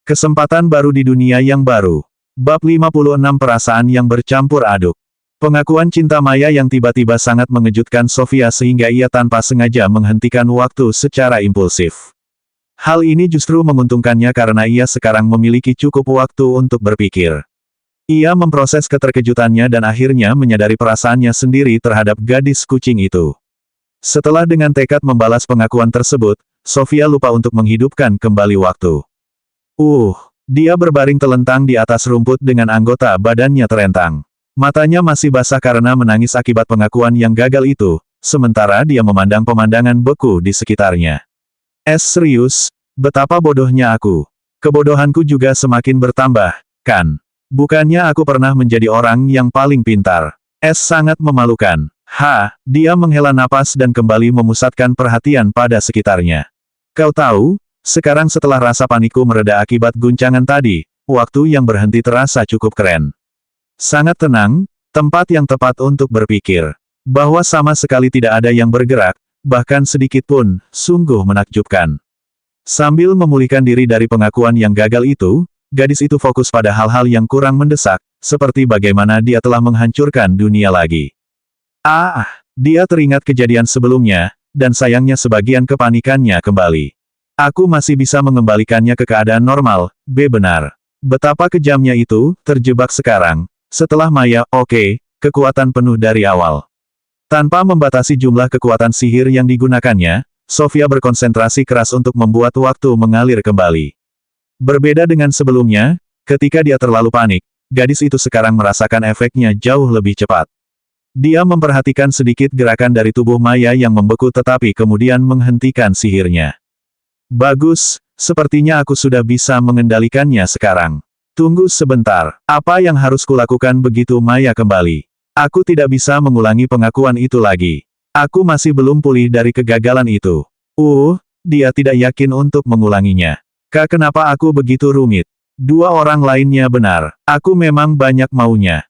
Kesempatan baru di dunia yang baru. Bab 56 Perasaan yang bercampur aduk. Pengakuan cinta Maya yang tiba-tiba sangat mengejutkan Sofia sehingga ia tanpa sengaja menghentikan waktu secara impulsif. Hal ini justru menguntungkannya karena ia sekarang memiliki cukup waktu untuk berpikir. Ia memproses keterkejutannya dan akhirnya menyadari perasaannya sendiri terhadap gadis kucing itu. Setelah dengan tekad membalas pengakuan tersebut, Sofia lupa untuk menghidupkan kembali waktu. Dia berbaring telentang di atas rumput dengan anggota badannya terentang. Matanya masih basah karena menangis akibat pengakuan yang gagal itu, sementara dia memandang pemandangan beku di sekitarnya. Serius? Betapa bodohnya aku. Kebodohanku juga semakin bertambah, kan? Bukannya aku pernah menjadi orang yang paling pintar. Sangat memalukan. Dia menghela napas dan kembali memusatkan perhatian pada sekitarnya. Kau tahu, sekarang setelah rasa panikku mereda akibat guncangan tadi, waktu yang berhenti terasa cukup keren. Sangat tenang, tempat yang tepat untuk berpikir. Bahwa sama sekali tidak ada yang bergerak, bahkan sedikit pun, sungguh menakjubkan. Sambil memulihkan diri dari pengakuan yang gagal itu, gadis itu fokus pada hal-hal yang kurang mendesak, seperti bagaimana dia telah menghancurkan dunia lagi. Dia teringat kejadian sebelumnya, dan sayangnya sebagian kepanikannya kembali. Aku masih bisa mengembalikannya ke keadaan normal, benar. Betapa kejamnya itu, terjebak sekarang, setelah Maya, kekuatan penuh dari awal. Tanpa membatasi jumlah kekuatan sihir yang digunakannya, Sofia berkonsentrasi keras untuk membuat waktu mengalir kembali. Berbeda dengan sebelumnya, ketika dia terlalu panik, gadis itu sekarang merasakan efeknya jauh lebih cepat. Dia memperhatikan sedikit gerakan dari tubuh Maya yang membeku tetapi kemudian menghentikan sihirnya. Bagus, sepertinya aku sudah bisa mengendalikannya sekarang. Tunggu sebentar, apa yang harus kulakukan begitu Maya kembali? Aku tidak bisa mengulangi pengakuan itu lagi. Aku masih belum pulih dari kegagalan itu. Dia tidak yakin untuk mengulanginya. Kenapa aku begitu rumit? Dua orang lainnya benar. Aku memang banyak maunya.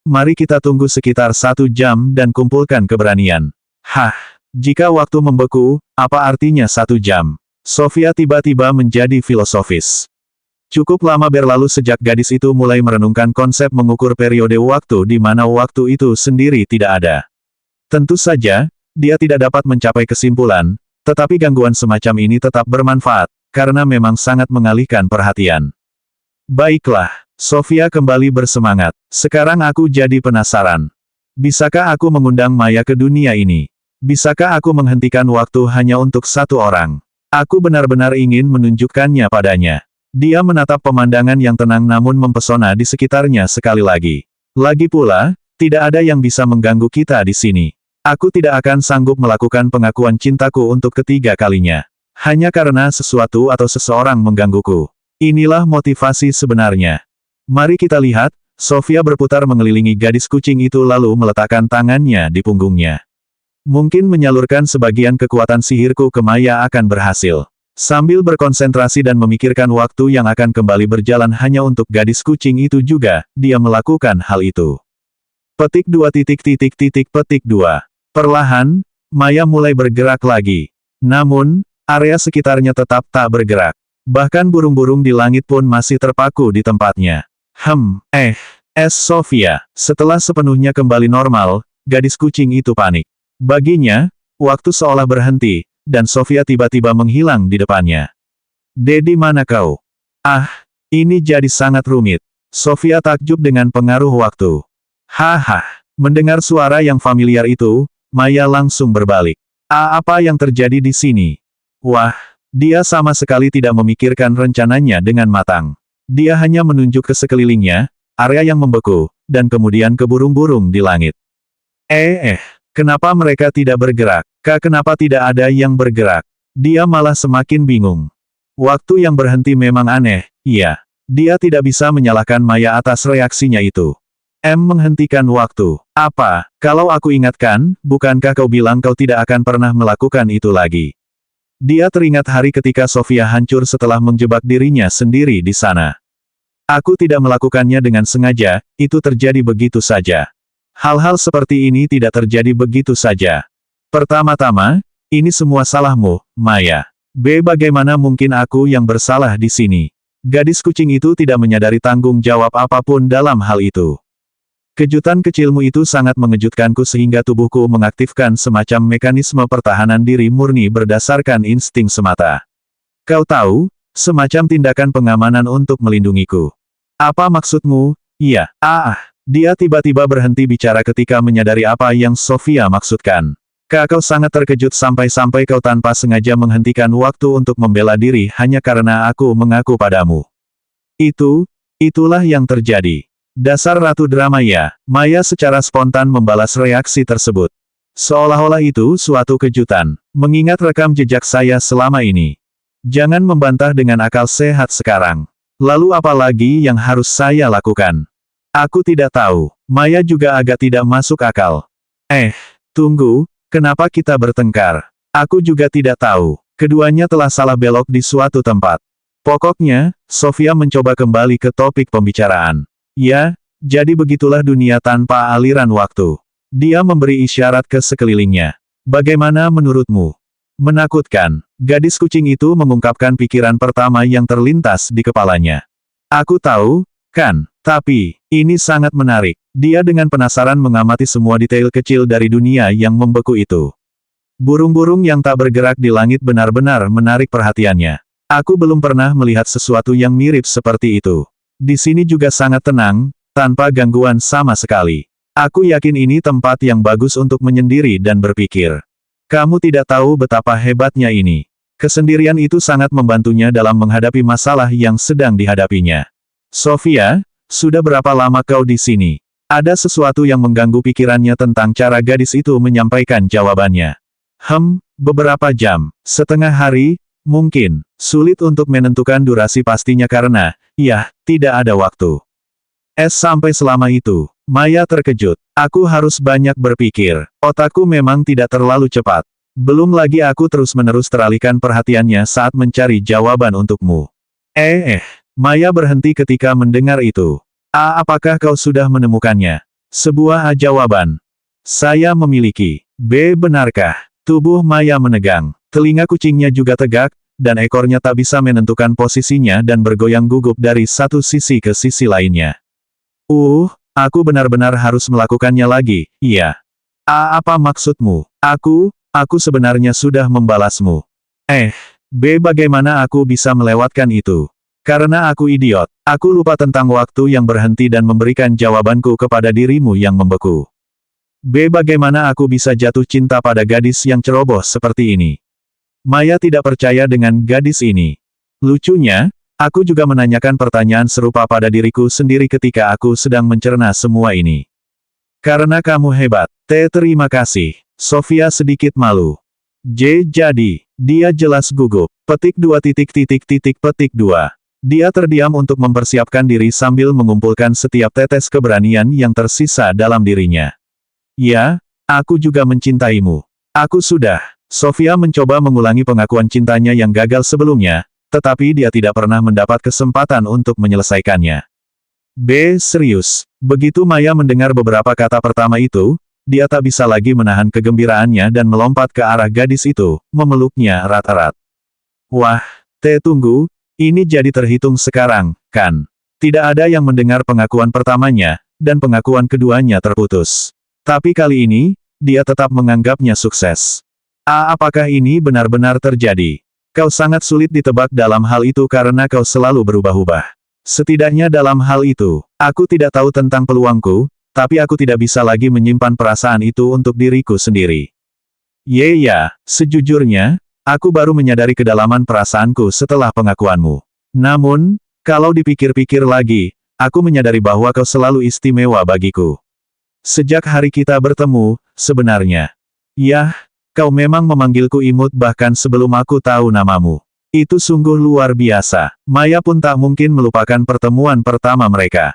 Mari kita tunggu sekitar 1 jam dan kumpulkan keberanian. Jika waktu membeku, apa artinya 1 jam? Sofia tiba-tiba menjadi filosofis. Cukup lama berlalu sejak gadis itu mulai merenungkan konsep mengukur periode waktu di mana waktu itu sendiri tidak ada. Tentu saja, dia tidak dapat mencapai kesimpulan, tetapi gangguan semacam ini tetap bermanfaat, karena memang sangat mengalihkan perhatian. Baiklah, Sofia kembali bersemangat. Sekarang aku jadi penasaran. Bisakah aku mengundang Maya ke dunia ini? Bisakah aku menghentikan waktu hanya untuk 1 orang? Aku benar-benar ingin menunjukkannya padanya. Dia menatap pemandangan yang tenang namun mempesona di sekitarnya sekali lagi. Lagi pula, tidak ada yang bisa mengganggu kita di sini. Aku tidak akan sanggup melakukan pengakuan cintaku untuk ketiga kalinya. Hanya karena sesuatu atau seseorang menggangguku. Inilah motivasi sebenarnya. Mari kita lihat, Sofia berputar mengelilingi gadis kucing itu lalu meletakkan tangannya di punggungnya. Mungkin menyalurkan sebagian kekuatan sihirku ke Maya akan berhasil. Sambil berkonsentrasi dan memikirkan waktu yang akan kembali berjalan hanya untuk gadis kucing itu juga, dia melakukan hal itu. Petik 2. Perlahan, Maya mulai bergerak lagi. Namun, area sekitarnya tetap tak bergerak. Bahkan burung-burung di langit pun masih terpaku di tempatnya. Sofia. Setelah sepenuhnya kembali normal, gadis kucing itu panik. Baginya, waktu seolah berhenti, dan Sofia tiba-tiba menghilang di depannya. Di mana kau? Ini jadi sangat rumit. Sofia takjub dengan pengaruh waktu. Mendengar suara yang familiar itu, Maya langsung berbalik. Apa yang terjadi di sini? Dia sama sekali tidak memikirkan rencananya dengan matang. Dia hanya menunjuk ke sekelilingnya, area yang membeku, dan kemudian ke burung-burung di langit. Kenapa mereka tidak bergerak? Kenapa tidak ada yang bergerak? Dia malah semakin bingung. Waktu yang berhenti memang aneh, iya. Dia tidak bisa menyalahkan Maya atas reaksinya itu. Menghentikan waktu. Apa? Kalau aku ingatkan, bukankah kau bilang kau tidak akan pernah melakukan itu lagi? Dia teringat hari ketika Sofia hancur setelah menjebak dirinya sendiri di sana. Aku tidak melakukannya dengan sengaja, itu terjadi begitu saja. Hal-hal seperti ini tidak terjadi begitu saja. Pertama-tama, ini semua salahmu, Maya. Bagaimana mungkin aku yang bersalah di sini? Gadis kucing itu tidak menyadari tanggung jawab apapun dalam hal itu. Kejutan kecilmu itu sangat mengejutkanku sehingga tubuhku mengaktifkan semacam mekanisme pertahanan diri murni berdasarkan insting semata. Kau tahu, semacam tindakan pengamanan untuk melindungiku. Apa maksudmu? Iya, dia tiba-tiba berhenti bicara ketika menyadari apa yang Sofia maksudkan. Kau sangat terkejut sampai-sampai kau tanpa sengaja menghentikan waktu untuk membela diri hanya karena aku mengaku padamu. Itulah yang terjadi. Dasar ratu drama ya. Maya secara spontan membalas reaksi tersebut. Seolah-olah itu suatu kejutan, mengingat rekam jejak saya selama ini. Jangan membantah dengan akal sehat sekarang. Lalu apa lagi yang harus saya lakukan? Aku tidak tahu. Maya juga agak tidak masuk akal. Tunggu. Kenapa kita bertengkar? Aku juga tidak tahu. Keduanya telah salah belok di suatu tempat. Pokoknya, Sofia mencoba kembali ke topik pembicaraan. Ya, jadi begitulah dunia tanpa aliran waktu. Dia memberi isyarat ke sekelilingnya. Bagaimana menurutmu? Menakutkan. Gadis kucing itu mengungkapkan pikiran pertama yang terlintas di kepalanya. Aku tahu, kan? Tapi, ini sangat menarik. Dia dengan penasaran mengamati semua detail kecil dari dunia yang membeku itu. Burung-burung yang tak bergerak di langit benar-benar menarik perhatiannya. Aku belum pernah melihat sesuatu yang mirip seperti itu. Di sini juga sangat tenang, tanpa gangguan sama sekali. Aku yakin ini tempat yang bagus untuk menyendiri dan berpikir. Kamu tidak tahu betapa hebatnya ini. Kesendirian itu sangat membantunya dalam menghadapi masalah yang sedang dihadapinya. Sofia, sudah berapa lama kau di sini? Ada sesuatu yang mengganggu pikirannya tentang cara gadis itu menyampaikan jawabannya. Beberapa jam, setengah hari, mungkin. Sulit untuk menentukan durasi pastinya karena, tidak ada waktu. Sampai selama itu, Maya terkejut. Aku harus banyak berpikir. Otakku memang tidak terlalu cepat. Belum lagi aku terus-menerus teralihkan perhatiannya saat mencari jawaban untukmu. Maya berhenti ketika mendengar itu. Apakah kau sudah menemukannya? Sebuah jawaban. Saya memiliki. Benarkah? Tubuh Maya menegang. Telinga kucingnya juga tegak, dan ekornya tak bisa menentukan posisinya dan bergoyang gugup dari satu sisi ke sisi lainnya. Aku benar-benar harus melakukannya lagi, iya. Apa maksudmu? Aku sebenarnya sudah membalasmu. Bagaimana aku bisa melewatkan itu? Karena aku idiot. Aku lupa tentang waktu yang berhenti dan memberikan jawabanku kepada dirimu yang membeku. Bagaimana aku bisa jatuh cinta pada gadis yang ceroboh seperti ini? Maya tidak percaya dengan gadis ini. Lucunya, aku juga menanyakan pertanyaan serupa pada diriku sendiri ketika aku sedang mencerna semua ini. Karena kamu hebat. Terima kasih. Sofia sedikit malu. Jadi, dia jelas gugup. Petik 2. Dia terdiam untuk mempersiapkan diri sambil mengumpulkan setiap tetes keberanian yang tersisa dalam dirinya. Ya, aku juga mencintaimu. Aku sudah. Sofia mencoba mengulangi pengakuan cintanya yang gagal sebelumnya, tetapi dia tidak pernah mendapat kesempatan untuk menyelesaikannya. Serius. Begitu Maya mendengar beberapa kata pertama itu, dia tak bisa lagi menahan kegembiraannya dan melompat ke arah gadis itu, memeluknya erat-erat. Wah, tunggu. Ini jadi terhitung sekarang, kan? Tidak ada yang mendengar pengakuan pertamanya, dan pengakuan keduanya terputus. Tapi kali ini, dia tetap menganggapnya sukses. Apakah ini benar-benar terjadi? Kau sangat sulit ditebak dalam hal itu karena kau selalu berubah-ubah. Setidaknya dalam hal itu, aku tidak tahu tentang peluangku, tapi aku tidak bisa lagi menyimpan perasaan itu untuk diriku sendiri. Sejujurnya, aku baru menyadari kedalaman perasaanku setelah pengakuanmu. Namun, kalau dipikir-pikir lagi, aku menyadari bahwa kau selalu istimewa bagiku. Sejak hari kita bertemu, sebenarnya. Kau memang memanggilku imut bahkan sebelum aku tahu namamu. Itu sungguh luar biasa. Maya pun tak mungkin melupakan pertemuan pertama mereka.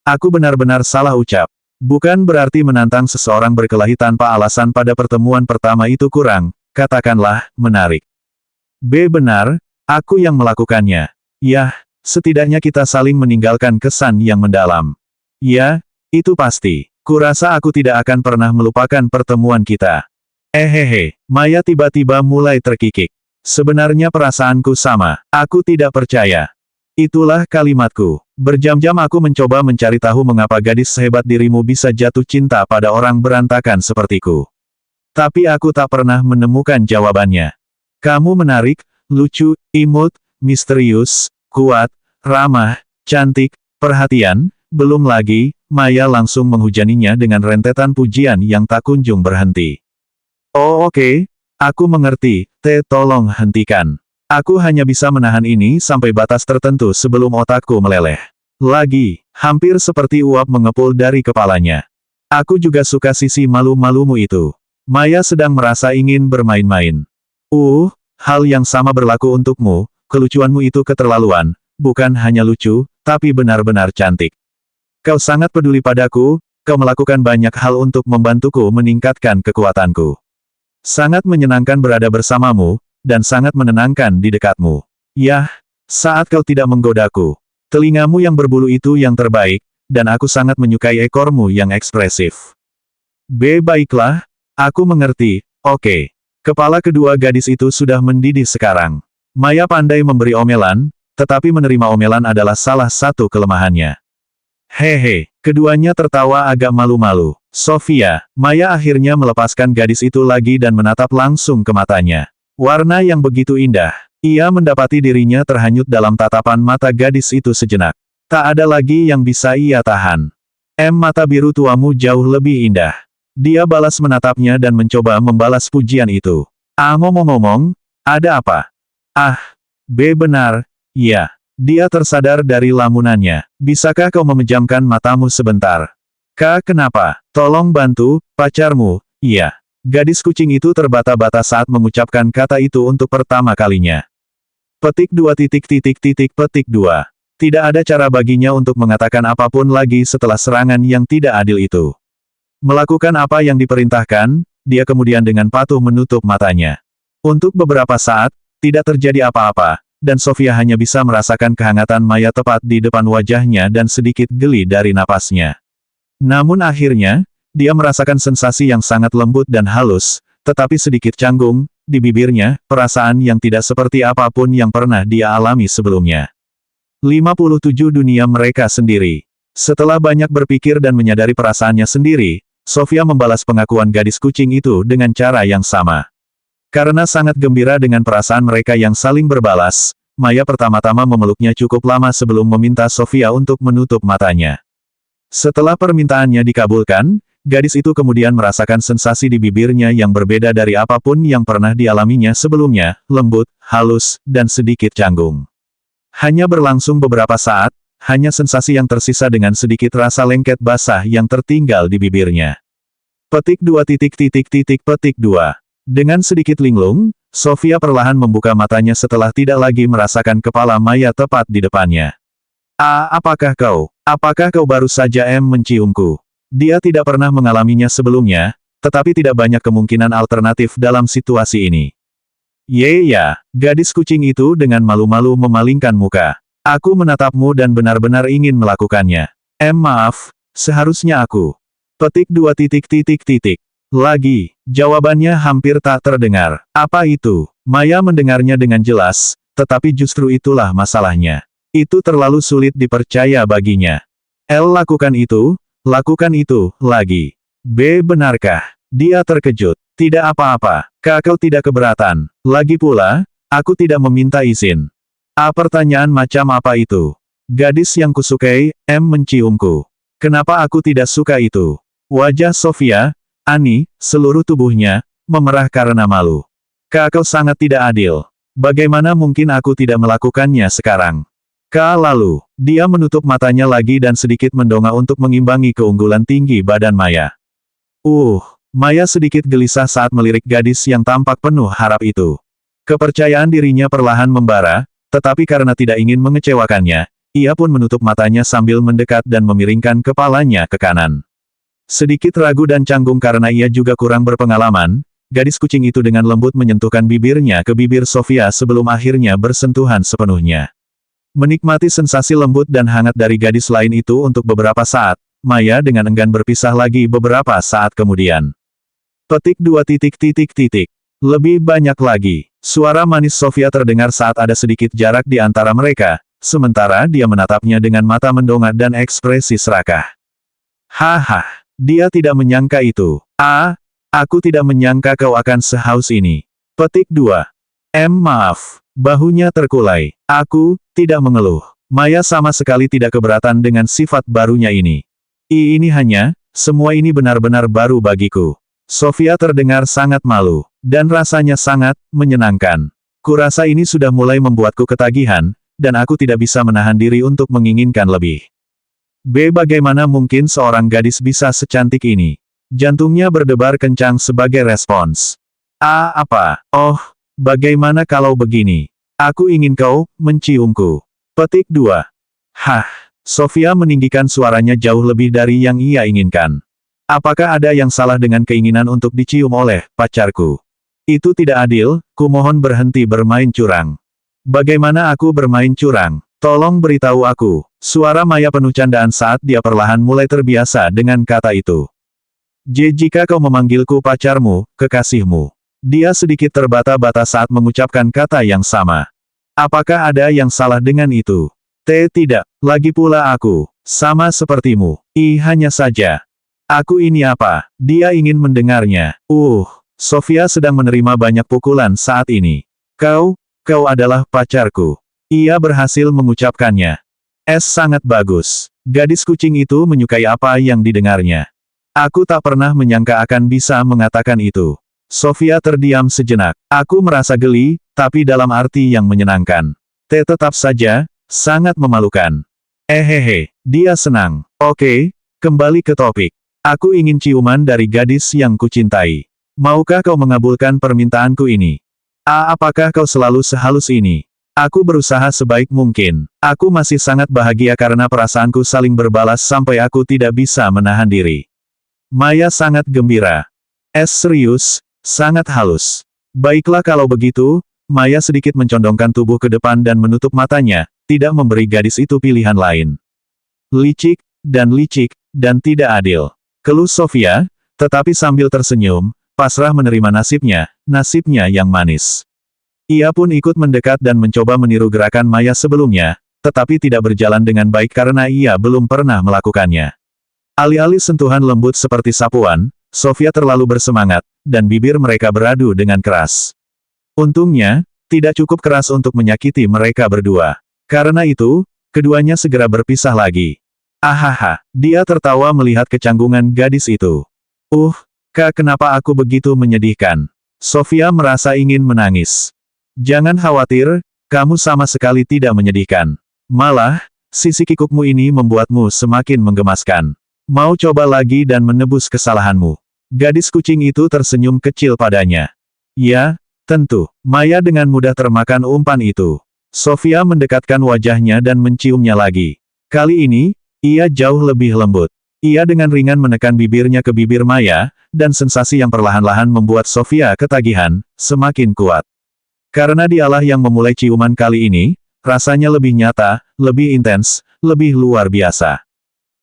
Aku benar-benar salah ucap. Bukan berarti menantang seseorang berkelahi tanpa alasan pada pertemuan pertama itu kurang, katakanlah, menarik. Benar, aku yang melakukannya. Setidaknya kita saling meninggalkan kesan yang mendalam. Itu pasti. Kurasa aku tidak akan pernah melupakan pertemuan kita. Maya tiba-tiba mulai terkikik. Sebenarnya perasaanku sama. Aku tidak percaya. Itulah kalimatku. Berjam-jam aku mencoba mencari tahu mengapa gadis sehebat dirimu bisa jatuh cinta pada orang berantakan sepertiku. Tapi aku tak pernah menemukan jawabannya. Kamu menarik, lucu, imut, misterius, kuat, ramah, cantik, perhatian, belum lagi, Maya langsung menghujaninya dengan rentetan pujian yang tak kunjung berhenti. Oh oke, aku mengerti, tolong hentikan. Aku hanya bisa menahan ini sampai batas tertentu sebelum otakku meleleh. Lagi, hampir seperti uap mengepul dari kepalanya. Aku juga suka sisi malu-malumu itu. Maya sedang merasa ingin bermain-main. Hal yang sama berlaku untukmu, kelucuanmu itu keterlaluan, bukan hanya lucu, tapi benar-benar cantik. Kau sangat peduli padaku, kau melakukan banyak hal untuk membantuku meningkatkan kekuatanku. Sangat menyenangkan berada bersamamu, dan sangat menenangkan di dekatmu. Yah, saat kau tidak menggodaku. Telingamu yang berbulu itu yang terbaik, dan aku sangat menyukai ekormu yang ekspresif. Baiklah, aku mengerti, oke. Kepala kedua gadis itu sudah mendidih sekarang. Maya pandai memberi omelan, tetapi menerima omelan adalah salah satu kelemahannya. Hehe, keduanya tertawa agak malu-malu. Sofia, Maya akhirnya melepaskan gadis itu lagi dan menatap langsung ke matanya. Warna yang begitu indah. Ia mendapati dirinya terhanyut dalam tatapan mata gadis itu sejenak. Tak ada lagi yang bisa ia tahan. Mata biru tuamu jauh lebih indah. Dia balas menatapnya dan mencoba membalas pujian itu. Ngomong-ngomong, ada apa? Benar, ya. Dia tersadar dari lamunannya. Bisakah kau memejamkan matamu sebentar? Kenapa? Tolong bantu, pacarmu, iya. Gadis kucing itu terbata-bata saat mengucapkan kata itu untuk pertama kalinya. Petik 2. Tidak ada cara baginya untuk mengatakan apapun lagi setelah serangan yang tidak adil itu. Melakukan apa yang diperintahkan, dia kemudian dengan patuh menutup matanya. Untuk beberapa saat, tidak terjadi apa-apa, dan Sofia hanya bisa merasakan kehangatan Maya tepat di depan wajahnya dan sedikit geli dari napasnya. Namun akhirnya, dia merasakan sensasi yang sangat lembut dan halus, tetapi sedikit canggung, di bibirnya, perasaan yang tidak seperti apapun yang pernah dia alami sebelumnya. 57 Dunia mereka sendiri. Setelah banyak berpikir dan menyadari perasaannya sendiri, Sofia membalas pengakuan gadis kucing itu dengan cara yang sama. Karena sangat gembira dengan perasaan mereka yang saling berbalas, Maya pertama-tama memeluknya cukup lama sebelum meminta Sofia untuk menutup matanya. Setelah permintaannya dikabulkan, gadis itu kemudian merasakan sensasi di bibirnya yang berbeda dari apapun yang pernah dialaminya sebelumnya, lembut, halus, dan sedikit canggung. Hanya berlangsung beberapa saat, hanya sensasi yang tersisa dengan sedikit rasa lengket basah yang tertinggal di bibirnya. Petik 2. Dengan sedikit linglung, Sofia perlahan membuka matanya setelah tidak lagi merasakan kepala Maya tepat di depannya. Apakah kau baru saja menciumku? Dia tidak pernah mengalaminya sebelumnya, tetapi tidak banyak kemungkinan alternatif dalam situasi ini. Ya, gadis kucing itu dengan malu-malu memalingkan muka. Aku menatapmu dan benar-benar ingin melakukannya. Maaf, seharusnya aku. Petik 2. Lagi, jawabannya hampir tak terdengar. Apa itu? Maya mendengarnya dengan jelas, tetapi justru itulah masalahnya. Itu terlalu sulit dipercaya baginya. Lakukan itu lagi. Benarkah? Dia terkejut. Tidak apa-apa, kau tidak keberatan. Lagi pula, aku tidak meminta izin. Pertanyaan macam apa itu? Gadis yang kusukai, menciumku. Kenapa aku tidak suka itu? Wajah Sofia, seluruh tubuhnya, memerah karena malu. Kau sangat tidak adil. Bagaimana mungkin aku tidak melakukannya sekarang? Lalu, dia menutup matanya lagi dan sedikit mendongak untuk mengimbangi keunggulan tinggi badan Maya. Maya sedikit gelisah saat melirik gadis yang tampak penuh harap itu. Kepercayaan dirinya perlahan membara, tetapi karena tidak ingin mengecewakannya, ia pun menutup matanya sambil mendekat dan memiringkan kepalanya ke kanan. Sedikit ragu dan canggung karena ia juga kurang berpengalaman, gadis kucing itu dengan lembut menyentuhkan bibirnya ke bibir Sofia sebelum akhirnya bersentuhan sepenuhnya. Menikmati sensasi lembut dan hangat dari gadis lain itu untuk beberapa saat, Maya dengan enggan berpisah lagi beberapa saat kemudian. Petik 2. Lebih banyak lagi. Suara manis Sofia terdengar saat ada sedikit jarak di antara mereka, sementara dia menatapnya dengan mata mendongak dan ekspresi serakah. Haha, dia tidak menyangka itu. Aku tidak menyangka kau akan sehaus ini. Petik 2. Maaf. Bahunya terkulai. Aku tidak mengeluh. Maya sama sekali tidak keberatan dengan sifat barunya ini. Ini hanya, semua ini benar-benar baru bagiku. Sofia terdengar sangat malu, dan rasanya sangat menyenangkan. Kurasa ini sudah mulai membuatku ketagihan, dan aku tidak bisa menahan diri untuk menginginkan lebih. Bagaimana mungkin seorang gadis bisa secantik ini? Jantungnya berdebar kencang sebagai respons. Apa? Oh, bagaimana kalau begini? Aku ingin kau menciumku. Petik 2. Hah, Sofia meninggikan suaranya jauh lebih dari yang ia inginkan. Apakah ada yang salah dengan keinginan untuk dicium oleh pacarku? Itu tidak adil, kumohon berhenti bermain curang. Bagaimana aku bermain curang? Tolong beritahu aku. Suara Maya penuh candaan saat dia perlahan mulai terbiasa dengan kata itu. Jika kau memanggilku pacarmu, kekasihmu. Dia sedikit terbata-bata saat mengucapkan kata yang sama. Apakah ada yang salah dengan itu? Tidak, lagi pula aku, sama sepertimu. Hanya saja. Aku ini apa? Dia ingin mendengarnya. Sofia sedang menerima banyak pukulan saat ini. Kau adalah pacarku. Ia berhasil mengucapkannya. Sangat bagus. Gadis kucing itu menyukai apa yang didengarnya. Aku tak pernah menyangka akan bisa mengatakan itu. Sofia terdiam sejenak. Aku merasa geli, tapi dalam arti yang menyenangkan. Tetap saja, sangat memalukan. Dia senang. Oke, kembali ke topik. Aku ingin ciuman dari gadis yang kucintai. Maukah kau mengabulkan permintaanku ini? Apakah kau selalu sehalus ini? Aku berusaha sebaik mungkin. Aku masih sangat bahagia karena perasaanku saling berbalas sampai aku tidak bisa menahan diri. Maya sangat gembira. Serius, sangat halus. Baiklah kalau begitu, Maya sedikit mencondongkan tubuh ke depan dan menutup matanya, tidak memberi gadis itu pilihan lain. Licik, dan tidak adil. Keluh Sofia, tetapi sambil tersenyum, pasrah menerima nasibnya yang manis. Ia pun ikut mendekat dan mencoba meniru gerakan Maya sebelumnya, tetapi tidak berjalan dengan baik karena ia belum pernah melakukannya. Alih-alih sentuhan lembut seperti sapuan, Sofia terlalu bersemangat, dan bibir mereka beradu dengan keras. Untungnya, tidak cukup keras untuk menyakiti mereka berdua. Karena itu, keduanya segera berpisah lagi. Dia tertawa melihat kecanggungan gadis itu. Kenapa aku begitu menyedihkan? Sofia merasa ingin menangis. Jangan khawatir, kamu sama sekali tidak menyedihkan. Malah, sisi kikukmu ini membuatmu semakin menggemaskan. Mau coba lagi dan menebus kesalahanmu. Gadis kucing itu tersenyum kecil padanya. Ya, tentu. Maya dengan mudah termakan umpan itu. Sofia mendekatkan wajahnya dan menciumnya lagi. Kali ini, ia jauh lebih lembut. Ia dengan ringan menekan bibirnya ke bibir Maya, dan sensasi yang perlahan-lahan membuat Sofia ketagihan, semakin kuat. Karena dialah yang memulai ciuman kali ini, rasanya lebih nyata, lebih intens, lebih luar biasa.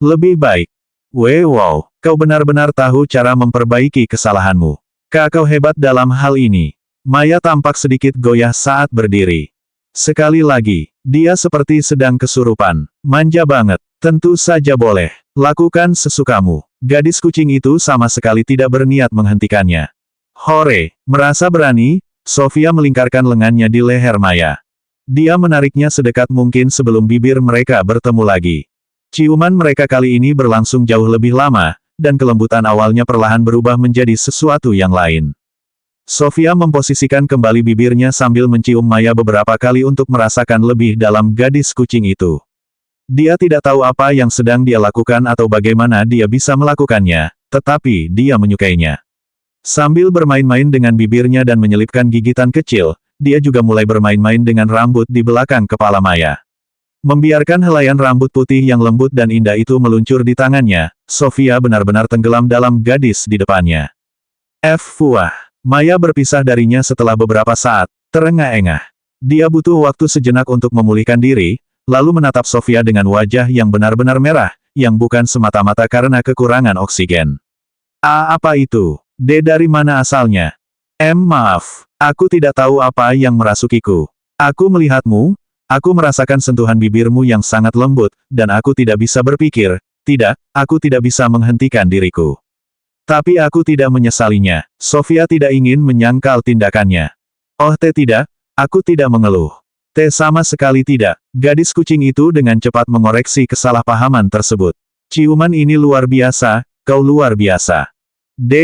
Lebih baik. Wow, kau benar-benar tahu cara memperbaiki kesalahanmu. Kau hebat dalam hal ini. Maya tampak sedikit goyah saat berdiri. Sekali lagi, dia seperti sedang kesurupan. Manja banget. Tentu saja boleh. Lakukan sesukamu. Gadis kucing itu sama sekali tidak berniat menghentikannya. Hore! Merasa berani, Sofia melingkarkan lengannya di leher Maya. Dia menariknya sedekat mungkin sebelum bibir mereka bertemu lagi. Ciuman mereka kali ini berlangsung jauh lebih lama, dan kelembutan awalnya perlahan berubah menjadi sesuatu yang lain. Sofia memposisikan kembali bibirnya sambil mencium Maya beberapa kali untuk merasakan lebih dalam gadis kucing itu. Dia tidak tahu apa yang sedang dia lakukan atau bagaimana dia bisa melakukannya, tetapi dia menyukainya. Sambil bermain-main dengan bibirnya dan menyelipkan gigitan kecil, dia juga mulai bermain-main dengan rambut di belakang kepala Maya. Membiarkan helaian rambut putih yang lembut dan indah itu meluncur di tangannya, Sofia benar-benar tenggelam dalam gadis di depannya. Maya berpisah darinya setelah beberapa saat, terengah-engah. Dia butuh waktu sejenak untuk memulihkan diri, lalu menatap Sofia dengan wajah yang benar-benar merah, yang bukan semata-mata karena kekurangan oksigen. Apa itu? Dari mana asalnya? Maaf. Aku tidak tahu apa yang merasukiku. Aku melihatmu, aku merasakan sentuhan bibirmu yang sangat lembut, dan aku tidak bisa berpikir, tidak, aku tidak bisa menghentikan diriku. Tapi aku tidak menyesalinya. Sofia tidak ingin menyangkal tindakannya. Oh tidak, aku tidak mengeluh. Sama sekali tidak. Gadis kucing itu dengan cepat mengoreksi kesalahpahaman tersebut. Ciuman ini luar biasa, kau luar biasa.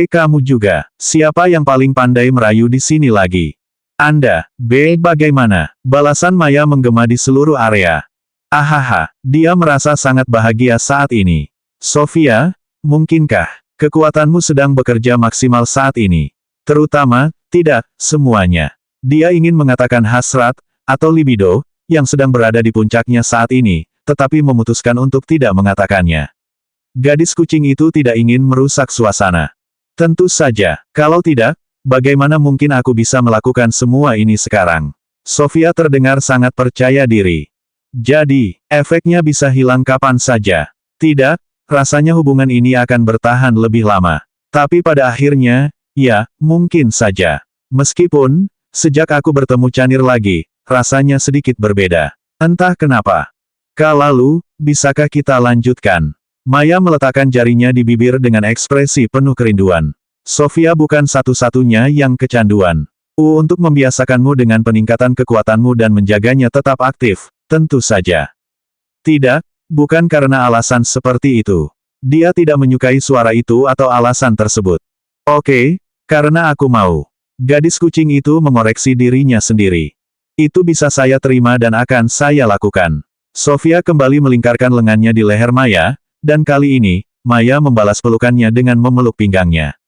Kamu juga. Siapa yang paling pandai merayu di sini lagi? Anda. Bagaimana? Balasan Maya menggema di seluruh area. Ahaha, dia merasa sangat bahagia saat ini. Sofia, mungkinkah kekuatanmu sedang bekerja maksimal saat ini? Terutama, tidak, semuanya. Dia ingin mengatakan hasrat, atau libido, yang sedang berada di puncaknya saat ini, tetapi memutuskan untuk tidak mengatakannya. Gadis kucing itu tidak ingin merusak suasana. Tentu saja, kalau tidak, bagaimana mungkin aku bisa melakukan semua ini sekarang? Sofia terdengar sangat percaya diri. Jadi, efeknya bisa hilang kapan saja. Tidak, rasanya hubungan ini akan bertahan lebih lama. Tapi pada akhirnya, ya, mungkin saja. Meskipun, sejak aku bertemu Chanir lagi, rasanya sedikit berbeda. Entah kenapa. Lalu, bisakah kita lanjutkan? Maya meletakkan jarinya di bibir dengan ekspresi penuh kerinduan. Sofia bukan satu-satunya yang kecanduan. Untuk membiasakanmu dengan peningkatan kekuatanmu dan menjaganya tetap aktif, tentu saja. Tidak, bukan karena alasan seperti itu. Dia tidak menyukai suara itu atau alasan tersebut. Oke, karena aku mau. Gadis kucing itu mengoreksi dirinya sendiri. Itu bisa saya terima dan akan saya lakukan. Sofia kembali melingkarkan lengannya di leher Maya, dan kali ini, Maya membalas pelukannya dengan memeluk pinggangnya.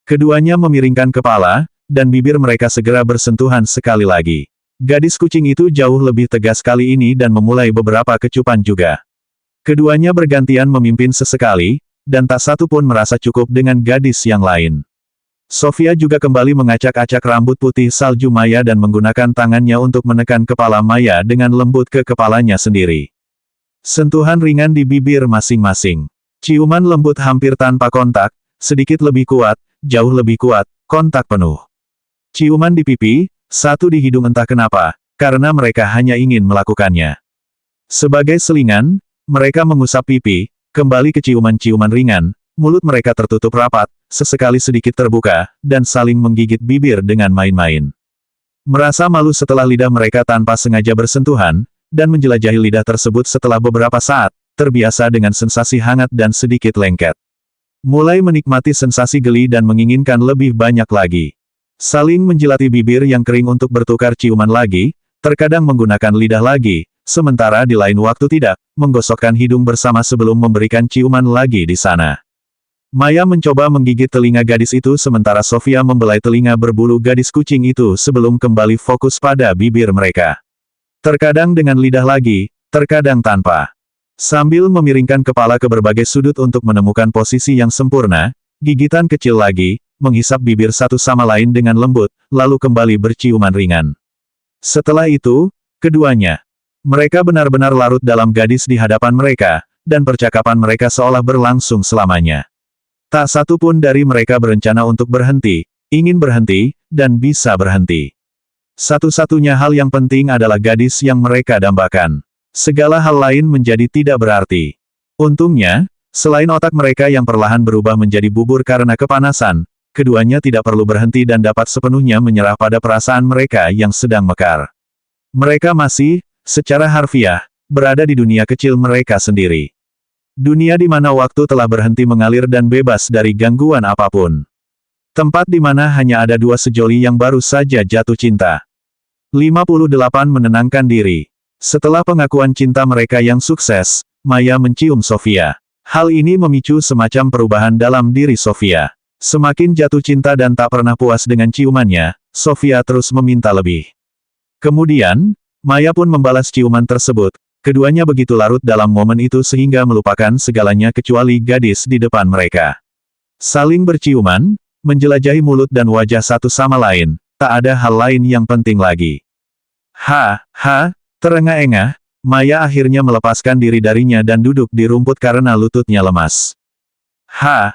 Keduanya memiringkan kepala, dan bibir mereka segera bersentuhan sekali lagi. Gadis kucing itu jauh lebih tegas kali ini dan memulai beberapa kecupan juga. Keduanya bergantian memimpin sesekali, dan tak satu pun merasa cukup dengan gadis yang lain. Sofia juga kembali mengacak-acak rambut putih salju Maya dan menggunakan tangannya untuk menekan kepala Maya dengan lembut ke kepalanya sendiri. Sentuhan ringan di bibir masing-masing. Ciuman lembut hampir tanpa kontak, sedikit lebih kuat, jauh lebih kuat, kontak penuh. Ciuman di pipi, satu di hidung entah kenapa, karena mereka hanya ingin melakukannya. Sebagai selingan, mereka mengusap pipi, kembali ke ciuman-ciuman ringan, mulut mereka tertutup rapat, sesekali sedikit terbuka, dan saling menggigit bibir dengan main-main. Merasa malu setelah lidah mereka tanpa sengaja bersentuhan, dan menjelajahi lidah tersebut setelah beberapa saat, terbiasa dengan sensasi hangat dan sedikit lengket. Mulai menikmati sensasi geli dan menginginkan lebih banyak lagi. Saling menjilati bibir yang kering untuk bertukar ciuman lagi, terkadang menggunakan lidah lagi, sementara di lain waktu tidak, menggosokkan hidung bersama sebelum memberikan ciuman lagi di sana. Maya mencoba menggigit telinga gadis itu sementara Sofia membelai telinga berbulu gadis kucing itu sebelum kembali fokus pada bibir mereka. Terkadang dengan lidah lagi, terkadang tanpa. Sambil memiringkan kepala ke berbagai sudut untuk menemukan posisi yang sempurna, gigitan kecil lagi, menghisap bibir satu sama lain dengan lembut, lalu kembali berciuman ringan. Setelah itu, keduanya. Mereka benar-benar larut dalam gadis di hadapan mereka, dan percakapan mereka seolah berlangsung selamanya. Tak satu pun dari mereka berencana untuk berhenti, ingin berhenti, dan bisa berhenti. Satu-satunya hal yang penting adalah gadis yang mereka dambakan. Segala hal lain menjadi tidak berarti. Untungnya, selain otak mereka yang perlahan berubah menjadi bubur karena kepanasan, keduanya tidak perlu berhenti dan dapat sepenuhnya menyerah pada perasaan mereka yang sedang mekar. Mereka masih, secara harfiah, berada di dunia kecil mereka sendiri. Dunia di mana waktu telah berhenti mengalir dan bebas dari gangguan apapun. Tempat di mana hanya ada dua sejoli yang baru saja jatuh cinta. 58 menenangkan diri. Setelah pengakuan cinta mereka yang sukses, Maya mencium Sofia. Hal ini memicu semacam perubahan dalam diri Sofia. Semakin jatuh cinta dan tak pernah puas dengan ciumannya, Sofia terus meminta lebih. Kemudian, Maya pun membalas ciuman tersebut. Keduanya begitu larut dalam momen itu sehingga melupakan segalanya kecuali gadis di depan mereka. Saling berciuman, menjelajahi mulut dan wajah satu sama lain, tak ada hal lain yang penting lagi. Terengah-engah, Maya akhirnya melepaskan diri darinya dan duduk di rumput karena lututnya lemas.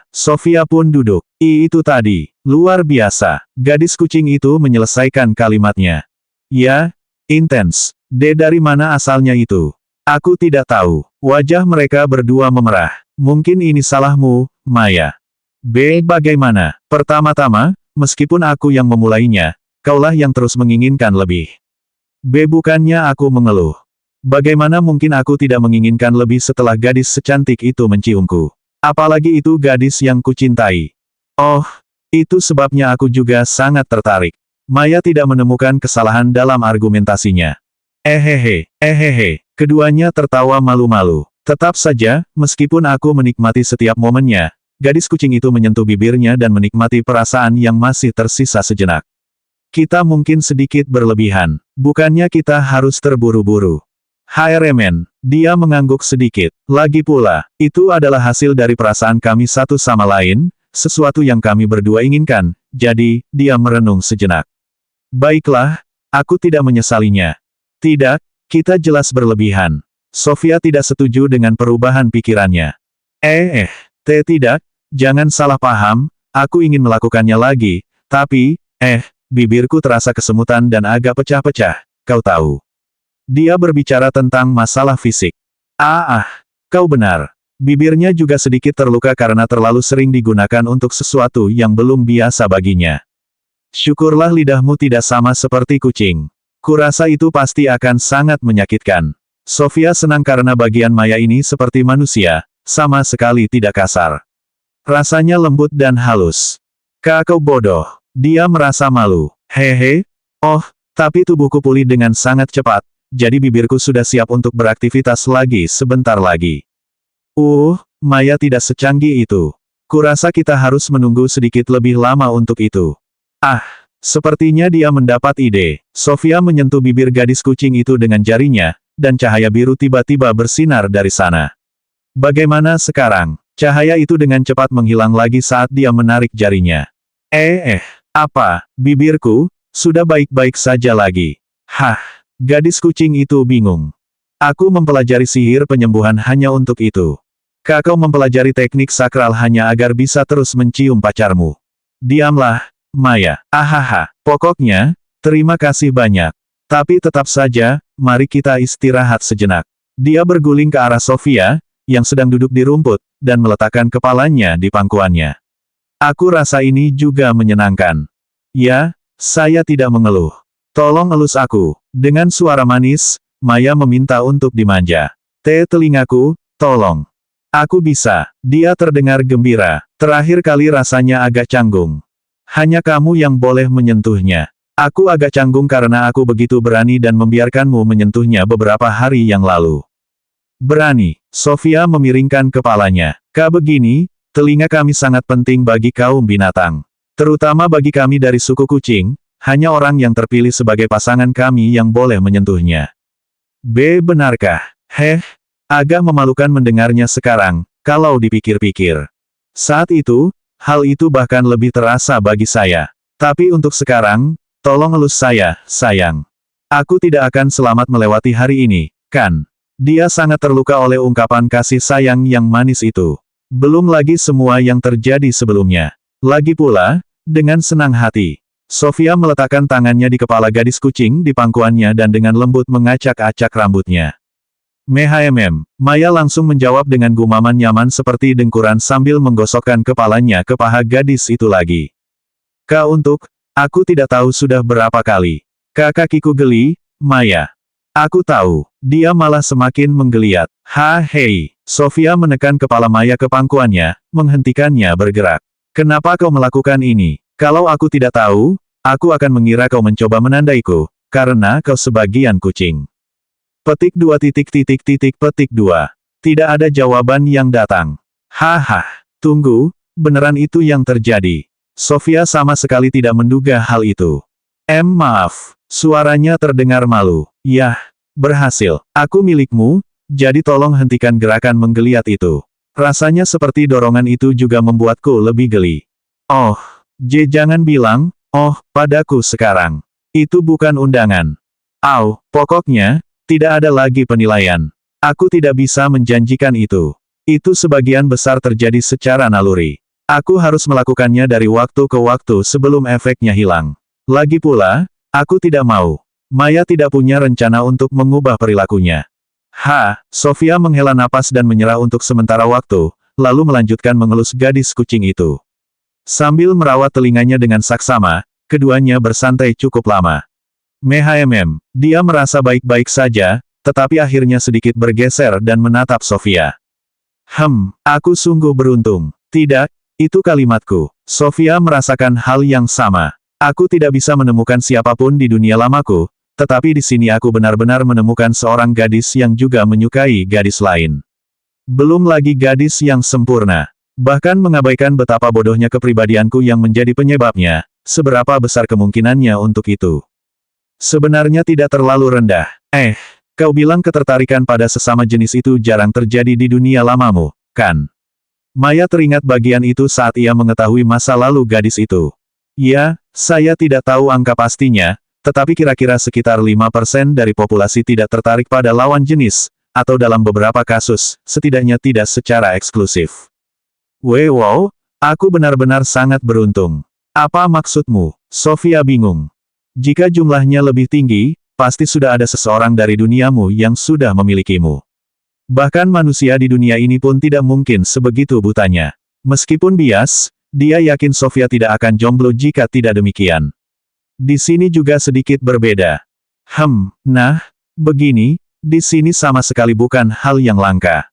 Sofia pun duduk. Itu tadi. Luar biasa. Gadis kucing itu menyelesaikan kalimatnya. Ya, intens. Dari mana asalnya itu? Aku tidak tahu. Wajah mereka berdua memerah. Mungkin ini salahmu, Maya. Bagaimana? Pertama-tama, meskipun aku yang memulainya, kaulah yang terus menginginkan lebih. Bukannya aku mengeluh. Bagaimana mungkin aku tidak menginginkan lebih setelah gadis secantik itu menciumku? Apalagi itu gadis yang kucintai. Oh, itu sebabnya aku juga sangat tertarik. Maya tidak menemukan kesalahan dalam argumentasinya. Keduanya tertawa malu-malu. Tetap saja, meskipun aku menikmati setiap momennya, gadis kucing itu menyentuh bibirnya dan menikmati perasaan yang masih tersisa sejenak. Kita mungkin sedikit berlebihan. Bukannya kita harus terburu-buru. Remen, dia mengangguk sedikit. Lagi pula, itu adalah hasil dari perasaan kami satu sama lain, sesuatu yang kami berdua inginkan, jadi, dia merenung sejenak. Baiklah, aku tidak menyesalinya. Tidak, kita jelas berlebihan. Sofia tidak setuju dengan perubahan pikirannya. Tidak, jangan salah paham, aku ingin melakukannya lagi, tapi, bibirku terasa kesemutan dan agak pecah-pecah, kau tahu. Dia berbicara tentang masalah fisik. Kau benar. Bibirnya juga sedikit terluka karena terlalu sering digunakan untuk sesuatu yang belum biasa baginya. Syukurlah lidahmu tidak sama seperti kucing. Kurasa itu pasti akan sangat menyakitkan. Sofia senang karena bagian Maya ini seperti manusia, sama sekali tidak kasar. Rasanya lembut dan halus. Kau bodoh. Dia merasa malu. Tapi tubuhku pulih dengan sangat cepat, jadi bibirku sudah siap untuk beraktivitas lagi sebentar lagi. Maya tidak secanggih itu. Kurasa kita harus menunggu sedikit lebih lama untuk itu. Sepertinya dia mendapat ide. Sofia menyentuh bibir gadis kucing itu dengan jarinya, dan cahaya biru tiba-tiba bersinar dari sana. Bagaimana sekarang? Cahaya itu dengan cepat menghilang lagi saat dia menarik jarinya. Apa, bibirku, sudah baik-baik saja lagi. Gadis kucing itu bingung. Aku mempelajari sihir penyembuhan hanya untuk itu. Kau mempelajari teknik sakral hanya agar bisa terus mencium pacarmu. Diamlah, Maya. Pokoknya, terima kasih banyak. Tapi tetap saja, mari kita istirahat sejenak. Dia berguling ke arah Sofia, yang sedang duduk di rumput, dan meletakkan kepalanya di pangkuannya. Aku rasa ini juga menyenangkan. Ya, saya tidak mengeluh. Tolong elus aku. Dengan suara manis, Maya meminta untuk dimanja. Telingaku, tolong. Aku bisa. Dia terdengar gembira. Terakhir kali rasanya agak canggung. Hanya kamu yang boleh menyentuhnya. Aku agak canggung karena aku begitu berani dan membiarkanmu menyentuhnya beberapa hari yang lalu. Berani. Sofia memiringkan kepalanya. Begini, telinga kami sangat penting bagi kaum binatang. Terutama bagi kami dari suku kucing, hanya orang yang terpilih sebagai pasangan kami yang boleh menyentuhnya. Benarkah? Agak memalukan mendengarnya sekarang, kalau dipikir-pikir. Saat itu, hal itu bahkan lebih terasa bagi saya. Tapi untuk sekarang, tolong elus saya, sayang. Aku tidak akan selamat melewati hari ini, kan? Dia sangat terluka oleh ungkapan kasih sayang yang manis itu. Belum lagi semua yang terjadi sebelumnya. Lagi pula, dengan senang hati, Sofia meletakkan tangannya di kepala gadis kucing di pangkuannya dan dengan lembut mengacak-acak rambutnya. Maya langsung menjawab dengan gumaman nyaman seperti dengkuran sambil menggosokkan kepalanya ke paha gadis itu lagi. Aku tidak tahu sudah berapa kali. Kakiku geli, Maya. Aku tahu. Dia malah semakin menggeliat. Sofia menekan kepala Maya ke pangkuannya, menghentikannya bergerak. Kenapa kau melakukan ini? Kalau aku tidak tahu, aku akan mengira kau mencoba menandaiku, karena kau sebagian kucing. Petik 2. Tidak ada jawaban yang datang. Tunggu, beneran itu yang terjadi. Sofia sama sekali tidak menduga hal itu. Maaf. Suaranya terdengar malu. Yah, berhasil. Aku milikmu, jadi tolong hentikan gerakan menggeliat itu. Rasanya seperti dorongan itu juga membuatku lebih geli. Jangan bilang, padaku sekarang. Itu bukan undangan. Pokoknya, tidak ada lagi penilaian. Aku tidak bisa menjanjikan itu. Itu sebagian besar terjadi secara naluri. Aku harus melakukannya dari waktu ke waktu sebelum efeknya hilang. Lagi pula, aku tidak mau. Maya tidak punya rencana untuk mengubah perilakunya. Sofia menghela napas dan menyerah untuk sementara waktu, lalu melanjutkan mengelus gadis kucing itu. Sambil merawat telinganya dengan saksama, keduanya bersantai cukup lama. Dia merasa baik-baik saja, tetapi akhirnya sedikit bergeser dan menatap Sofia. Aku sungguh beruntung. Tidak, itu kalimatku. Sofia merasakan hal yang sama. Aku tidak bisa menemukan siapapun di dunia lamaku, tetapi di sini aku benar-benar menemukan seorang gadis yang juga menyukai gadis lain. Belum lagi gadis yang sempurna. Bahkan mengabaikan betapa bodohnya kepribadianku yang menjadi penyebabnya, seberapa besar kemungkinannya untuk itu. Sebenarnya tidak terlalu rendah. Kau bilang ketertarikan pada sesama jenis itu jarang terjadi di dunia lamamu, kan? Maya teringat bagian itu saat ia mengetahui masa lalu gadis itu. Ya, saya tidak tahu angka pastinya, tetapi kira-kira sekitar 5% dari populasi tidak tertarik pada lawan jenis, atau dalam beberapa kasus, setidaknya tidak secara eksklusif. Wow, aku benar-benar sangat beruntung. Apa maksudmu? Sofia bingung. Jika jumlahnya lebih tinggi, pasti sudah ada seseorang dari duniamu yang sudah memilikimu. Bahkan manusia di dunia ini pun tidak mungkin sebegitu butanya. Meskipun bias, dia yakin Sofia tidak akan jomblo jika tidak demikian. Di sini juga sedikit berbeda. Begini, di sini sama sekali bukan hal yang langka.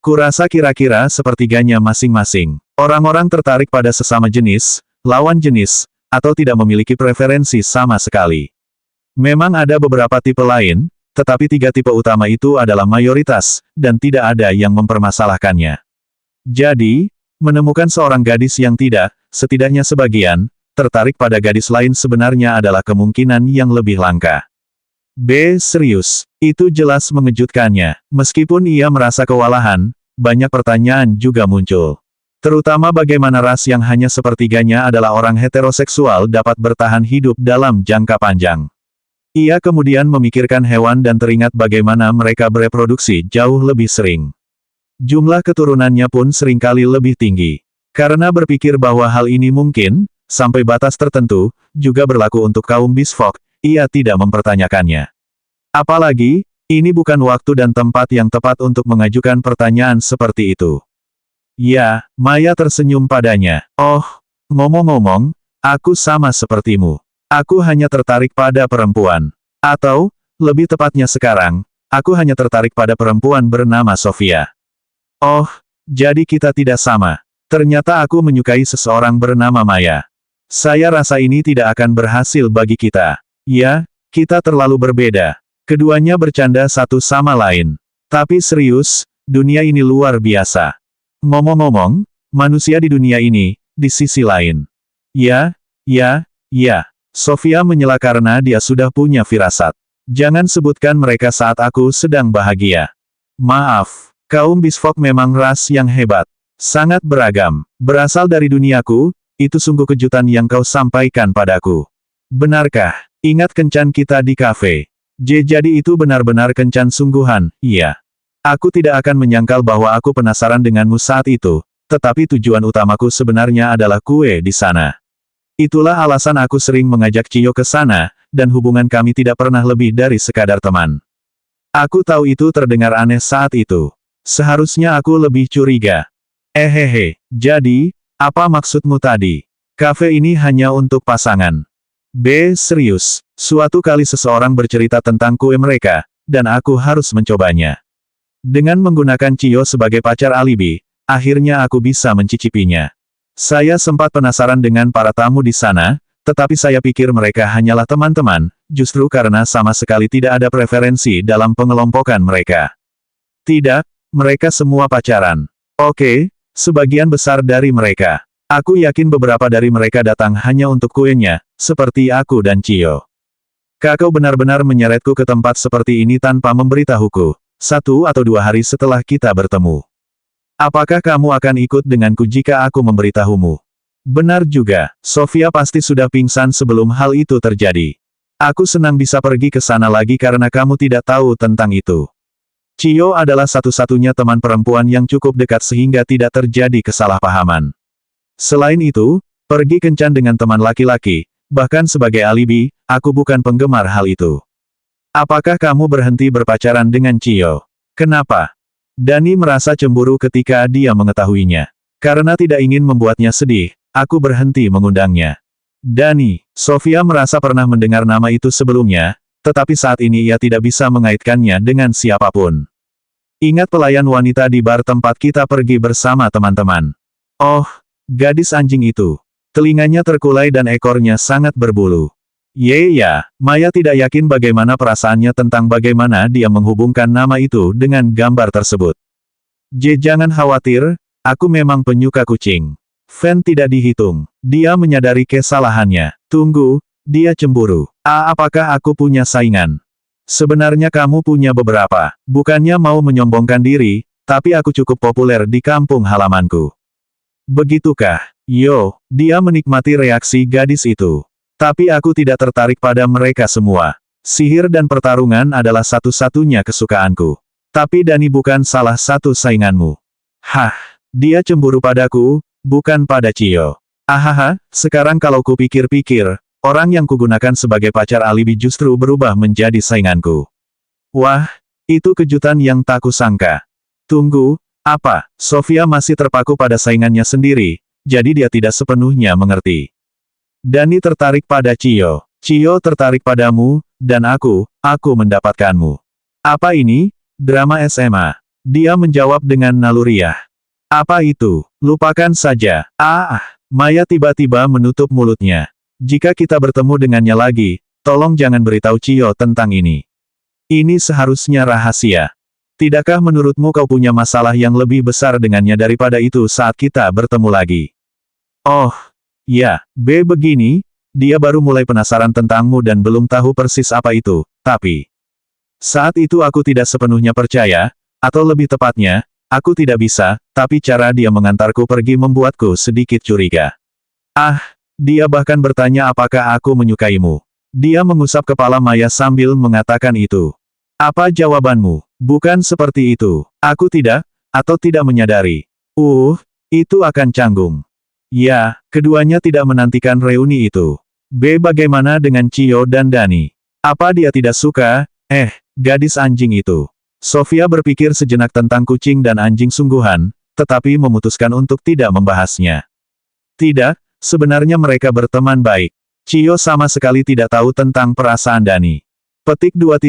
Kurasa kira-kira sepertiganya masing-masing. Orang-orang tertarik pada sesama jenis, lawan jenis, atau tidak memiliki preferensi sama sekali. Memang ada beberapa tipe lain, tetapi 3 tipe utama itu adalah mayoritas, dan tidak ada yang mempermasalahkannya. Jadi, menemukan seorang gadis yang tidak, setidaknya sebagian, tertarik pada gadis lain sebenarnya adalah kemungkinan yang lebih langka. Serius, itu jelas mengejutkannya. Meskipun ia merasa kewalahan, banyak pertanyaan juga muncul. Terutama bagaimana ras yang hanya sepertiganya adalah orang heteroseksual dapat bertahan hidup dalam jangka panjang. Ia kemudian memikirkan hewan dan teringat bagaimana mereka bereproduksi jauh lebih sering. Jumlah keturunannya pun seringkali lebih tinggi. Karena berpikir bahwa hal ini mungkin, sampai batas tertentu, juga berlaku untuk kaum bisfok, ia tidak mempertanyakannya. Apalagi, ini bukan waktu dan tempat yang tepat untuk mengajukan pertanyaan seperti itu. Ya, Maya tersenyum padanya. Ngomong-ngomong, aku sama sepertimu. Aku hanya tertarik pada perempuan. Atau, lebih tepatnya sekarang, aku hanya tertarik pada perempuan bernama Sofia. Jadi kita tidak sama. Ternyata aku menyukai seseorang bernama Maya. Saya rasa ini tidak akan berhasil bagi kita. Ya, kita terlalu berbeda. Keduanya bercanda satu sama lain. Tapi serius, dunia ini luar biasa. Ngomong-ngomong, manusia di dunia ini, di sisi lain. Ya. Sofia menyela karena dia sudah punya firasat. Jangan sebutkan mereka saat aku sedang bahagia. Maaf, kaum bisfok memang ras yang hebat. Sangat beragam. Berasal dari duniaku, itu sungguh kejutan yang kau sampaikan padaku. Benarkah? Ingat kencan kita di kafe. Jadi itu benar-benar kencan sungguhan, iya. Aku tidak akan menyangkal bahwa aku penasaran denganmu saat itu, tetapi tujuan utamaku sebenarnya adalah kue di sana. Itulah alasan aku sering mengajak Ciyo ke sana, dan hubungan kami tidak pernah lebih dari sekadar teman. Aku tahu itu terdengar aneh saat itu. Seharusnya aku lebih curiga. Jadi, apa maksudmu tadi? Kafe ini hanya untuk pasangan. Serius. Suatu kali seseorang bercerita tentang kue mereka, dan aku harus mencobanya. Dengan menggunakan Ciyo sebagai pacar alibi, akhirnya aku bisa mencicipinya. Saya sempat penasaran dengan para tamu di sana, tetapi saya pikir mereka hanyalah teman-teman, justru karena sama sekali tidak ada preferensi dalam pengelompokan mereka. Tidak, mereka semua pacaran. Sebagian besar dari mereka. Aku yakin beberapa dari mereka datang hanya untuk kuenya, seperti aku dan Ciyo. Kakak benar-benar menyeretku ke tempat seperti ini tanpa memberitahuku. 1 atau 2 hari setelah kita bertemu. Apakah kamu akan ikut denganku jika aku memberitahumu? Benar juga, Sofia pasti sudah pingsan sebelum hal itu terjadi. Aku senang bisa pergi ke sana lagi karena kamu tidak tahu tentang itu. Chiyo adalah satu-satunya teman perempuan yang cukup dekat sehingga tidak terjadi kesalahpahaman. Selain itu, pergi kencan dengan teman laki-laki, bahkan sebagai alibi, aku bukan penggemar hal itu. Apakah kamu berhenti berpacaran dengan Chiyo? Kenapa? Dani merasa cemburu ketika dia mengetahuinya. Karena tidak ingin membuatnya sedih, aku berhenti mengundangnya. Dani, Sofia merasa pernah mendengar nama itu sebelumnya, tetapi saat ini ia tidak bisa mengaitkannya dengan siapapun. Ingat pelayan wanita di bar tempat kita pergi bersama teman-teman. Oh, gadis anjing itu. Telinganya terkulai dan ekornya sangat berbulu. Ya, Maya tidak yakin bagaimana perasaannya tentang bagaimana dia menghubungkan nama itu dengan gambar tersebut. Jangan khawatir, aku memang penyuka kucing. Fan tidak dihitung. Dia menyadari kesalahannya. Tunggu, dia cemburu. Apakah aku punya saingan? Sebenarnya kamu punya beberapa. Bukannya mau menyombongkan diri, tapi aku cukup populer di kampung halamanku. Begitukah? Yo, dia menikmati reaksi gadis itu. Tapi aku tidak tertarik pada mereka semua. Sihir dan pertarungan adalah satu-satunya kesukaanku. Tapi Dani bukan salah satu sainganmu. Hah, dia cemburu padaku, bukan pada Chiyo. Ahaha, sekarang kalau kupikir-pikir, orang yang kugunakan sebagai pacar alibi justru berubah menjadi sainganku. Wah, itu kejutan yang tak kusangka. Tunggu, apa? Sofia masih terpaku pada saingannya sendiri, jadi dia tidak sepenuhnya mengerti. Dani tertarik pada Chiyo. Chiyo tertarik padamu, dan aku mendapatkanmu. Apa ini? Drama SMA. Dia menjawab dengan naluriah. Apa itu? Lupakan saja. Maya tiba-tiba menutup mulutnya. Jika kita bertemu dengannya lagi, tolong jangan beritahu Chiyo tentang ini. Ini seharusnya rahasia. Tidakkah menurutmu kau punya masalah yang lebih besar dengannya daripada itu saat kita bertemu lagi? Oh, ya, begini, dia baru mulai penasaran tentangmu dan belum tahu persis apa itu, tapi... Saat itu aku tidak sepenuhnya percaya, atau lebih tepatnya, aku tidak bisa, tapi cara dia mengantarku pergi membuatku sedikit curiga. Dia bahkan bertanya apakah aku menyukaimu. Dia mengusap kepala Maya sambil mengatakan itu. Apa jawabanmu? Bukan seperti itu. Aku tidak, atau tidak menyadari. Itu akan canggung. Ya, keduanya tidak menantikan reuni itu. Bagaimana dengan Chiyo dan Dani? Apa dia tidak suka? Gadis anjing itu. Sofia berpikir sejenak tentang kucing dan anjing sungguhan, tetapi memutuskan untuk tidak membahasnya. Tidak, sebenarnya mereka berteman baik. Chiyo sama sekali tidak tahu tentang perasaan Dani. Petik 2.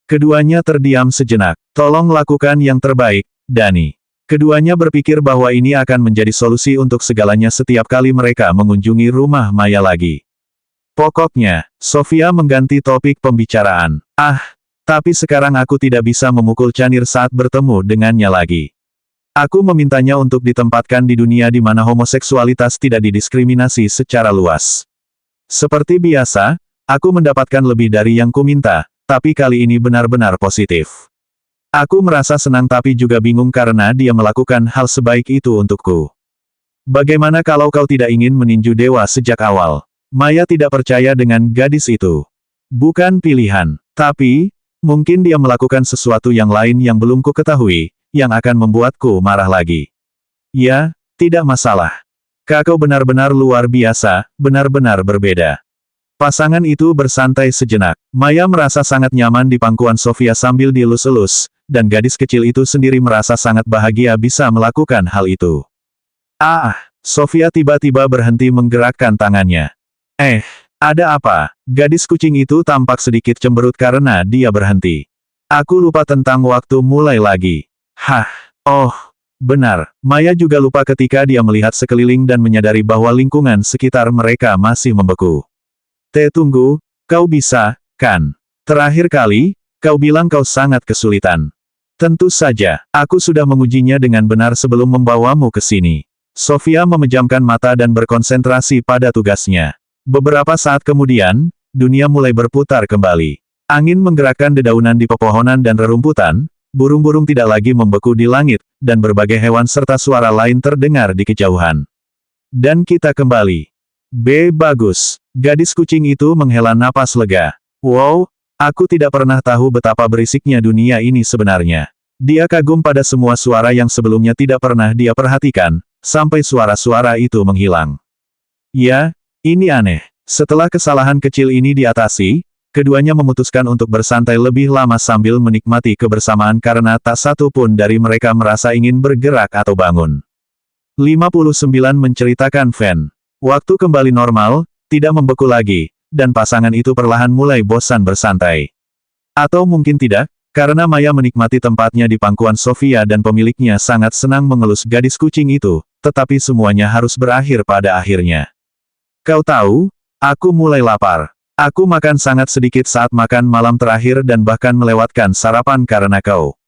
Keduanya terdiam sejenak. Tolong lakukan yang terbaik, Dani. Keduanya berpikir bahwa ini akan menjadi solusi untuk segalanya setiap kali mereka mengunjungi rumah Maya lagi. Pokoknya, Sofia mengganti topik pembicaraan. Tapi sekarang aku tidak bisa memukul Chanir saat bertemu dengannya lagi. Aku memintanya untuk ditempatkan di dunia di mana homoseksualitas tidak didiskriminasi secara luas. Seperti biasa, aku mendapatkan lebih dari yang kuminta, tapi kali ini benar-benar positif. Aku merasa senang tapi juga bingung karena dia melakukan hal sebaik itu untukku. Bagaimana kalau kau tidak ingin meninju dewa sejak awal? Maya tidak percaya dengan gadis itu. Bukan pilihan, tapi, mungkin dia melakukan sesuatu yang lain yang belum ku ketahui, yang akan membuatku marah lagi. Ya, tidak masalah. Kau benar-benar luar biasa, benar-benar berbeda. Pasangan itu bersantai sejenak. Maya merasa sangat nyaman di pangkuan Sofia sambil dielus-elus, dan gadis kecil itu sendiri merasa sangat bahagia bisa melakukan hal itu. Sofia tiba-tiba berhenti menggerakkan tangannya. Ada apa? Gadis kucing itu tampak sedikit cemberut karena dia berhenti. Aku lupa tentang waktu mulai lagi. Benar. Maya juga lupa ketika dia melihat sekeliling dan menyadari bahwa lingkungan sekitar mereka masih membeku. Tunggu, kau bisa, kan? Terakhir kali, kau bilang kau sangat kesulitan. Tentu saja, aku sudah mengujinya dengan benar sebelum membawamu ke sini. Sofia memejamkan mata dan berkonsentrasi pada tugasnya. Beberapa saat kemudian, dunia mulai berputar kembali. Angin menggerakkan dedaunan di pepohonan dan rerumputan, burung-burung tidak lagi membeku di langit, dan berbagai hewan serta suara lain terdengar di kejauhan. Dan kita kembali. Bagus. Gadis kucing itu menghela napas lega. Wow, Aku tidak pernah tahu betapa berisiknya dunia ini sebenarnya. Dia kagum pada semua suara yang sebelumnya tidak pernah dia perhatikan, sampai suara-suara itu menghilang. Ya, ini aneh. Setelah kesalahan kecil ini diatasi, keduanya memutuskan untuk bersantai lebih lama sambil menikmati kebersamaan karena tak satu pun dari mereka merasa ingin bergerak atau bangun. 59 menceritakan Fan. Waktu kembali normal, tidak membeku lagi, dan pasangan itu perlahan mulai bosan bersantai. Atau mungkin tidak, karena Maya menikmati tempatnya di pangkuan Sofia dan pemiliknya sangat senang mengelus gadis kucing itu, tetapi semuanya harus berakhir pada akhirnya. Kau tahu, aku mulai lapar. Aku makan sangat sedikit saat makan malam terakhir dan bahkan melewatkan sarapan karena kau.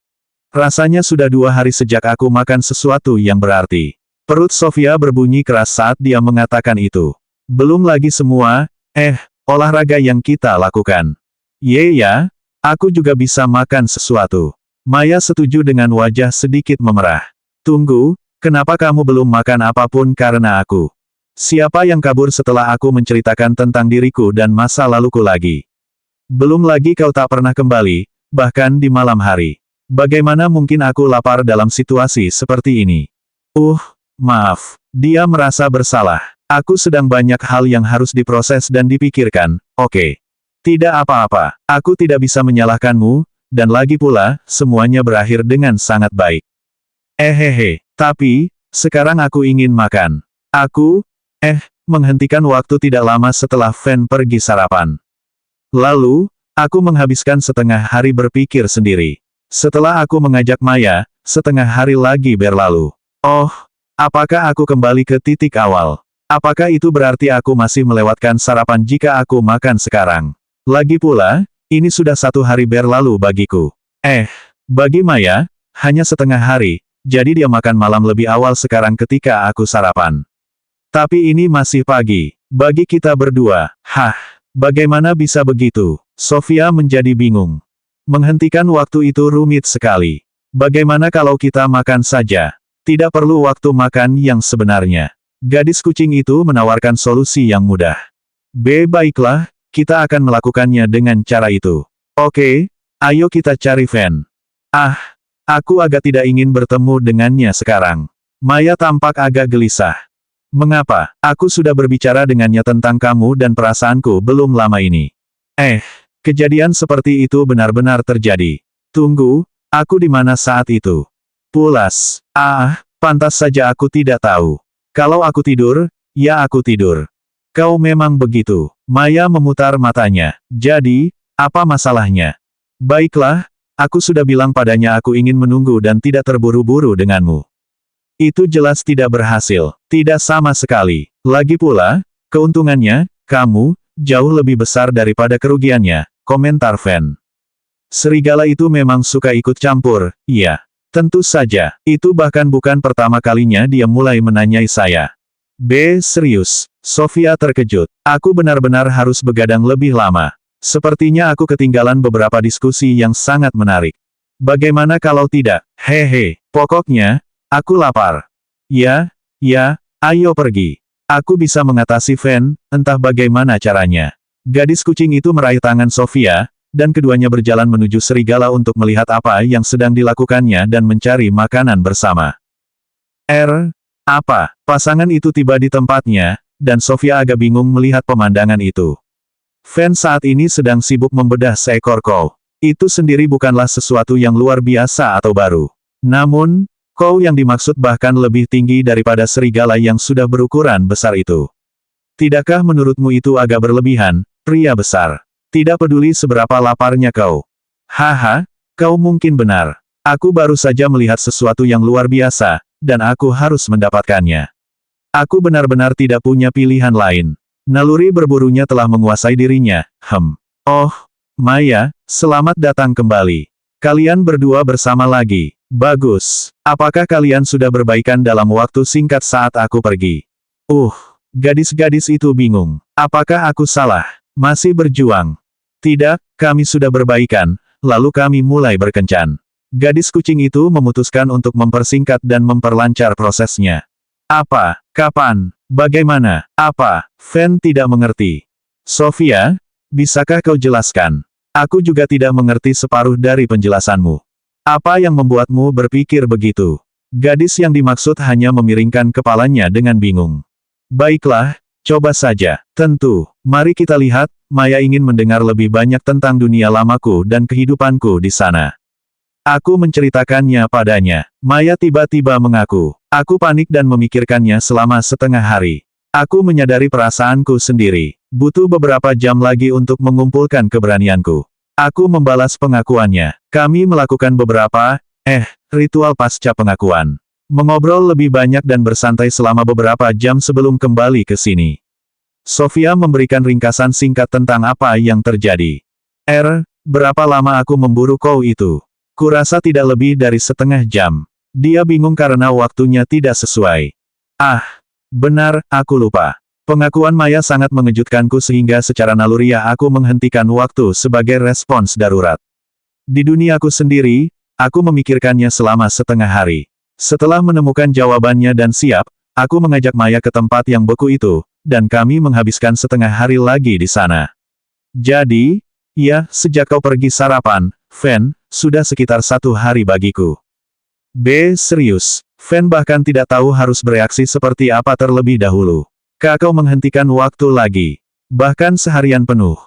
Rasanya sudah 2 hari sejak aku makan sesuatu yang berarti. Perut Sofia berbunyi keras saat dia mengatakan itu. Belum lagi semua, olahraga yang kita lakukan. Ya, aku juga bisa makan sesuatu. Maya setuju dengan wajah sedikit memerah. Tunggu, kenapa kamu belum makan apapun karena aku? Siapa yang kabur setelah aku menceritakan tentang diriku dan masa laluku lagi? Belum lagi kau tak pernah kembali, bahkan di malam hari. Bagaimana mungkin aku lapar dalam situasi seperti ini? Maaf. Dia merasa bersalah. Aku sedang banyak hal yang harus diproses dan dipikirkan, oke. Tidak apa-apa, aku tidak bisa menyalahkanmu, dan lagi pula, semuanya berakhir dengan sangat baik. Tapi, sekarang aku ingin makan. Aku, menghentikan waktu tidak lama setelah Fan pergi sarapan. Lalu, aku menghabiskan setengah hari berpikir sendiri. Setelah aku mengajak Maya, setengah hari lagi berlalu. Apakah aku kembali ke titik awal? Apakah itu berarti aku masih melewatkan sarapan jika aku makan sekarang? Lagi pula, ini sudah 1 hari berlalu bagiku. Bagi Maya, hanya setengah hari, jadi dia makan malam lebih awal sekarang ketika aku sarapan. Tapi ini masih pagi. Bagi kita berdua, bagaimana bisa begitu? Sofia menjadi bingung. Menghentikan waktu itu rumit sekali. Bagaimana kalau kita makan saja? Tidak perlu waktu makan yang sebenarnya. Gadis kucing itu menawarkan solusi yang mudah. Baiklah, kita akan melakukannya dengan cara itu. Oke, ayo kita cari Fan. Aku agak tidak ingin bertemu dengannya sekarang. Maya tampak agak gelisah. Mengapa? Aku sudah berbicara dengannya tentang kamu dan perasaanku belum lama ini. Kejadian seperti itu benar-benar terjadi. Tunggu, aku di mana saat itu? Pulas. Pantas saja aku tidak tahu. Kalau aku tidur, ya aku tidur. Kau memang begitu. Maya memutar matanya. Jadi, apa masalahnya? Baiklah, aku sudah bilang padanya aku ingin menunggu dan tidak terburu-buru denganmu. Itu jelas tidak berhasil. Tidak sama sekali. Lagi pula, keuntungannya, kamu, jauh lebih besar daripada kerugiannya, komentar Fan. Serigala itu memang suka ikut campur, iya. Tentu saja, itu bahkan bukan pertama kalinya dia mulai menanyai saya. Serius. Sofia terkejut. Aku benar-benar harus begadang lebih lama. Sepertinya aku ketinggalan beberapa diskusi yang sangat menarik. Bagaimana kalau tidak? Pokoknya, aku lapar. Ya, ayo pergi. Aku bisa mengatasi Fan, entah bagaimana caranya. Gadis kucing itu meraih tangan Sofia, dan keduanya berjalan menuju serigala untuk melihat apa yang sedang dilakukannya dan mencari makanan bersama. Pasangan itu tiba di tempatnya, dan Sofia agak bingung melihat pemandangan itu. Fan saat ini sedang sibuk membedah seekor kau. Itu sendiri bukanlah sesuatu yang luar biasa atau baru. Namun, kau yang dimaksud bahkan lebih tinggi daripada serigala yang sudah berukuran besar itu. Tidakkah menurutmu itu agak berlebihan, pria besar? Tidak peduli seberapa laparnya kau. Kau mungkin benar. Aku baru saja melihat sesuatu yang luar biasa, dan aku harus mendapatkannya. Aku benar-benar tidak punya pilihan lain. Naluri berburunya telah menguasai dirinya. Maya, selamat datang kembali. Kalian berdua bersama lagi. Bagus. Apakah kalian sudah berbaikan dalam waktu singkat saat aku pergi? Gadis-gadis itu bingung. Apakah aku salah? Masih berjuang? Tidak, kami sudah berbaikan, lalu kami mulai berkencan. Gadis kucing itu memutuskan untuk mempersingkat dan memperlancar prosesnya. Apa? Kapan? Bagaimana? Fan tidak mengerti. Sofia, bisakah kau jelaskan? Aku juga tidak mengerti separuh dari penjelasanmu. Apa yang membuatmu berpikir begitu? Gadis yang dimaksud hanya memiringkan kepalanya dengan bingung. Baiklah, coba saja. Tentu, mari kita lihat, Maya ingin mendengar lebih banyak tentang dunia lamaku dan kehidupanku di sana. Aku menceritakannya padanya. Maya tiba-tiba mengaku. Aku panik dan memikirkannya selama setengah hari. Aku menyadari perasaanku sendiri. Butuh beberapa jam lagi untuk mengumpulkan keberanianku. Aku membalas pengakuannya. Kami melakukan beberapa, ritual pasca pengakuan. Mengobrol lebih banyak dan bersantai selama beberapa jam sebelum kembali ke sini. Sofia memberikan ringkasan singkat tentang apa yang terjadi. Berapa lama aku memburu kau itu? Kurasa tidak lebih dari setengah jam. Dia bingung karena waktunya tidak sesuai. Benar, aku lupa. Pengakuan Maya sangat mengejutkanku sehingga secara naluriah aku menghentikan waktu sebagai respons darurat. Di duniaku sendiri, aku memikirkannya selama setengah hari. Setelah menemukan jawabannya dan siap, aku mengajak Maya ke tempat yang beku itu, dan kami menghabiskan setengah hari lagi di sana. Jadi, ya, sejak kau pergi sarapan, Fen, sudah sekitar 1 hari bagiku. Serius. Fen bahkan tidak tahu harus bereaksi seperti apa terlebih dahulu. Kau menghentikan waktu lagi. Bahkan seharian penuh.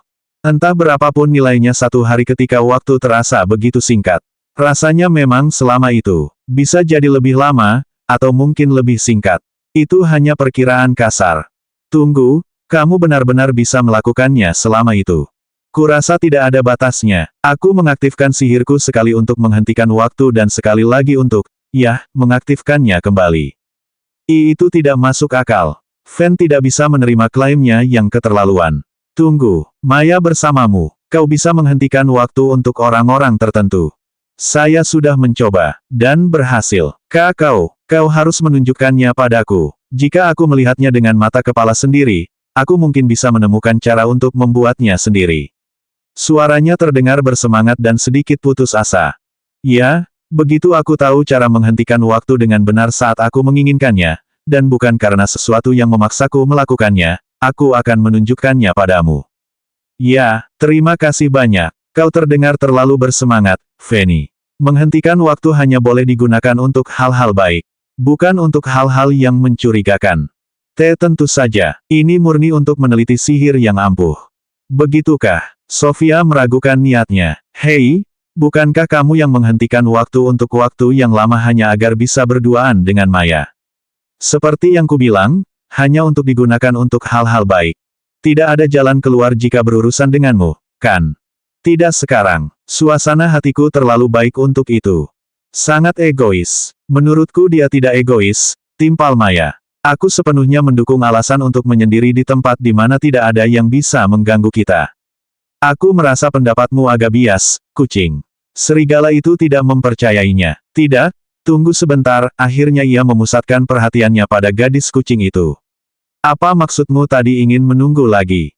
Entah berapapun nilainya 1 hari ketika waktu terasa begitu singkat. Rasanya memang selama itu. Bisa jadi lebih lama, atau mungkin lebih singkat. Itu hanya perkiraan kasar. Tunggu, kamu benar-benar bisa melakukannya selama itu. Kurasa tidak ada batasnya. Aku mengaktifkan sihirku sekali untuk menghentikan waktu dan sekali lagi untuk, mengaktifkannya kembali. Itu tidak masuk akal. Fen tidak bisa menerima klaimnya yang keterlaluan. Tunggu, Maya bersamamu. Kau bisa menghentikan waktu untuk orang-orang tertentu. Saya sudah mencoba, dan berhasil. Kau harus menunjukkannya padaku. Jika aku melihatnya dengan mata kepala sendiri, aku mungkin bisa menemukan cara untuk membuatnya sendiri. Suaranya terdengar bersemangat dan sedikit putus asa. Ya, begitu aku tahu cara menghentikan waktu dengan benar saat aku menginginkannya, dan bukan karena sesuatu yang memaksaku melakukannya, aku akan menunjukkannya padamu. Ya, terima kasih banyak. Kau terdengar terlalu bersemangat, Fanny. Menghentikan waktu hanya boleh digunakan untuk hal-hal baik, bukan untuk hal-hal yang mencurigakan. Tentu saja, ini murni untuk meneliti sihir yang ampuh. Begitukah? Sofia meragukan niatnya. Hei, bukankah kamu yang menghentikan waktu untuk waktu yang lama hanya agar bisa berduaan dengan Maya? Seperti yang kubilang, hanya untuk digunakan untuk hal-hal baik. Tidak ada jalan keluar jika berurusan denganmu, kan? Tidak sekarang. Suasana hatiku terlalu baik untuk itu. Sangat egois. Menurutku dia tidak egois, timpal Maya. Aku sepenuhnya mendukung alasan untuk menyendiri di tempat di mana tidak ada yang bisa mengganggu kita. Aku merasa pendapatmu agak bias, kucing. Serigala itu tidak mempercayainya. Tidak, tunggu sebentar, akhirnya ia memusatkan perhatiannya pada gadis kucing itu. Apa maksudmu tadi ingin menunggu lagi?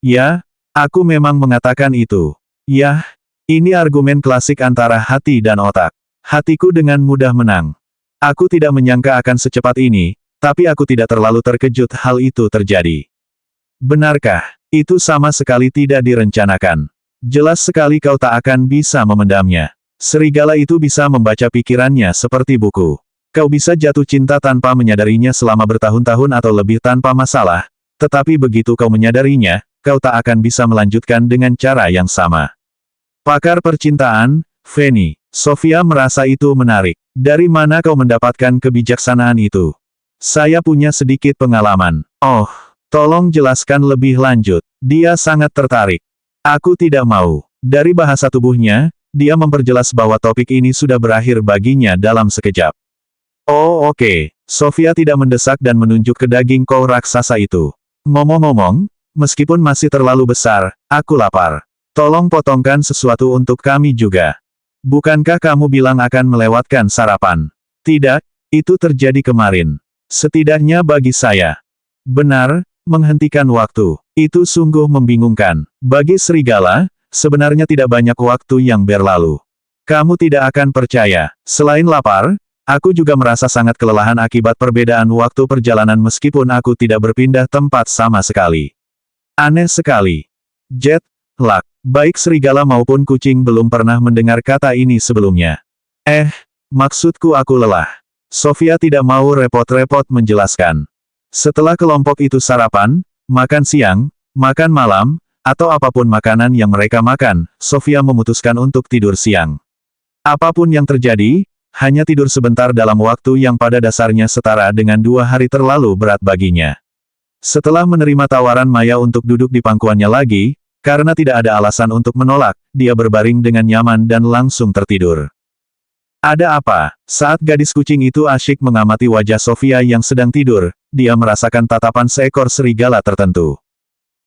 Ya, aku memang mengatakan itu. Yah, ini argumen klasik antara hati dan otak. Hatiku dengan mudah menang. Aku tidak menyangka akan secepat ini, tapi aku tidak terlalu terkejut hal itu terjadi. Benarkah? Itu sama sekali tidak direncanakan. Jelas sekali kau tak akan bisa memendamnya. Serigala itu bisa membaca pikirannya seperti buku. Kau bisa jatuh cinta tanpa menyadarinya selama bertahun-tahun atau lebih tanpa masalah, tetapi begitu kau menyadarinya, kau tak akan bisa melanjutkan dengan cara yang sama. Pakar percintaan, Fanny. Sofia merasa itu menarik. Dari mana kau mendapatkan kebijaksanaan itu? Saya punya sedikit pengalaman. Oh, tolong jelaskan lebih lanjut. Dia sangat tertarik. Aku tidak mau. Dari bahasa tubuhnya, dia memperjelas bahwa topik ini sudah berakhir baginya dalam sekejap. Oh oke. Sofia tidak mendesak dan menunjuk ke daging kol raksasa itu. Ngomong-ngomong, meskipun masih terlalu besar, aku lapar. Tolong potongkan sesuatu untuk kami juga. Bukankah kamu bilang akan melewatkan sarapan? Tidak, itu terjadi kemarin. Setidaknya bagi saya. Benar, menghentikan waktu. Itu sungguh membingungkan. Bagi serigala, sebenarnya tidak banyak waktu yang berlalu. Kamu tidak akan percaya. Selain lapar, aku juga merasa sangat kelelahan akibat perbedaan waktu perjalanan meskipun aku tidak berpindah tempat sama sekali. Aneh sekali. Jet lag. Baik serigala maupun kucing belum pernah mendengar kata ini sebelumnya. Maksudku aku lelah. Sofia tidak mau repot-repot menjelaskan. Setelah kelompok itu sarapan, makan siang, makan malam, atau apapun makanan yang mereka makan, Sofia memutuskan untuk tidur siang. Apapun yang terjadi, hanya tidur sebentar dalam waktu yang pada dasarnya setara dengan 2 hari terlalu berat baginya. Setelah menerima tawaran Maya untuk duduk di pangkuannya lagi, karena tidak ada alasan untuk menolak, dia berbaring dengan nyaman dan langsung tertidur. Ada apa? Saat gadis kucing itu asyik mengamati wajah Sofia yang sedang tidur, dia merasakan tatapan seekor serigala tertentu.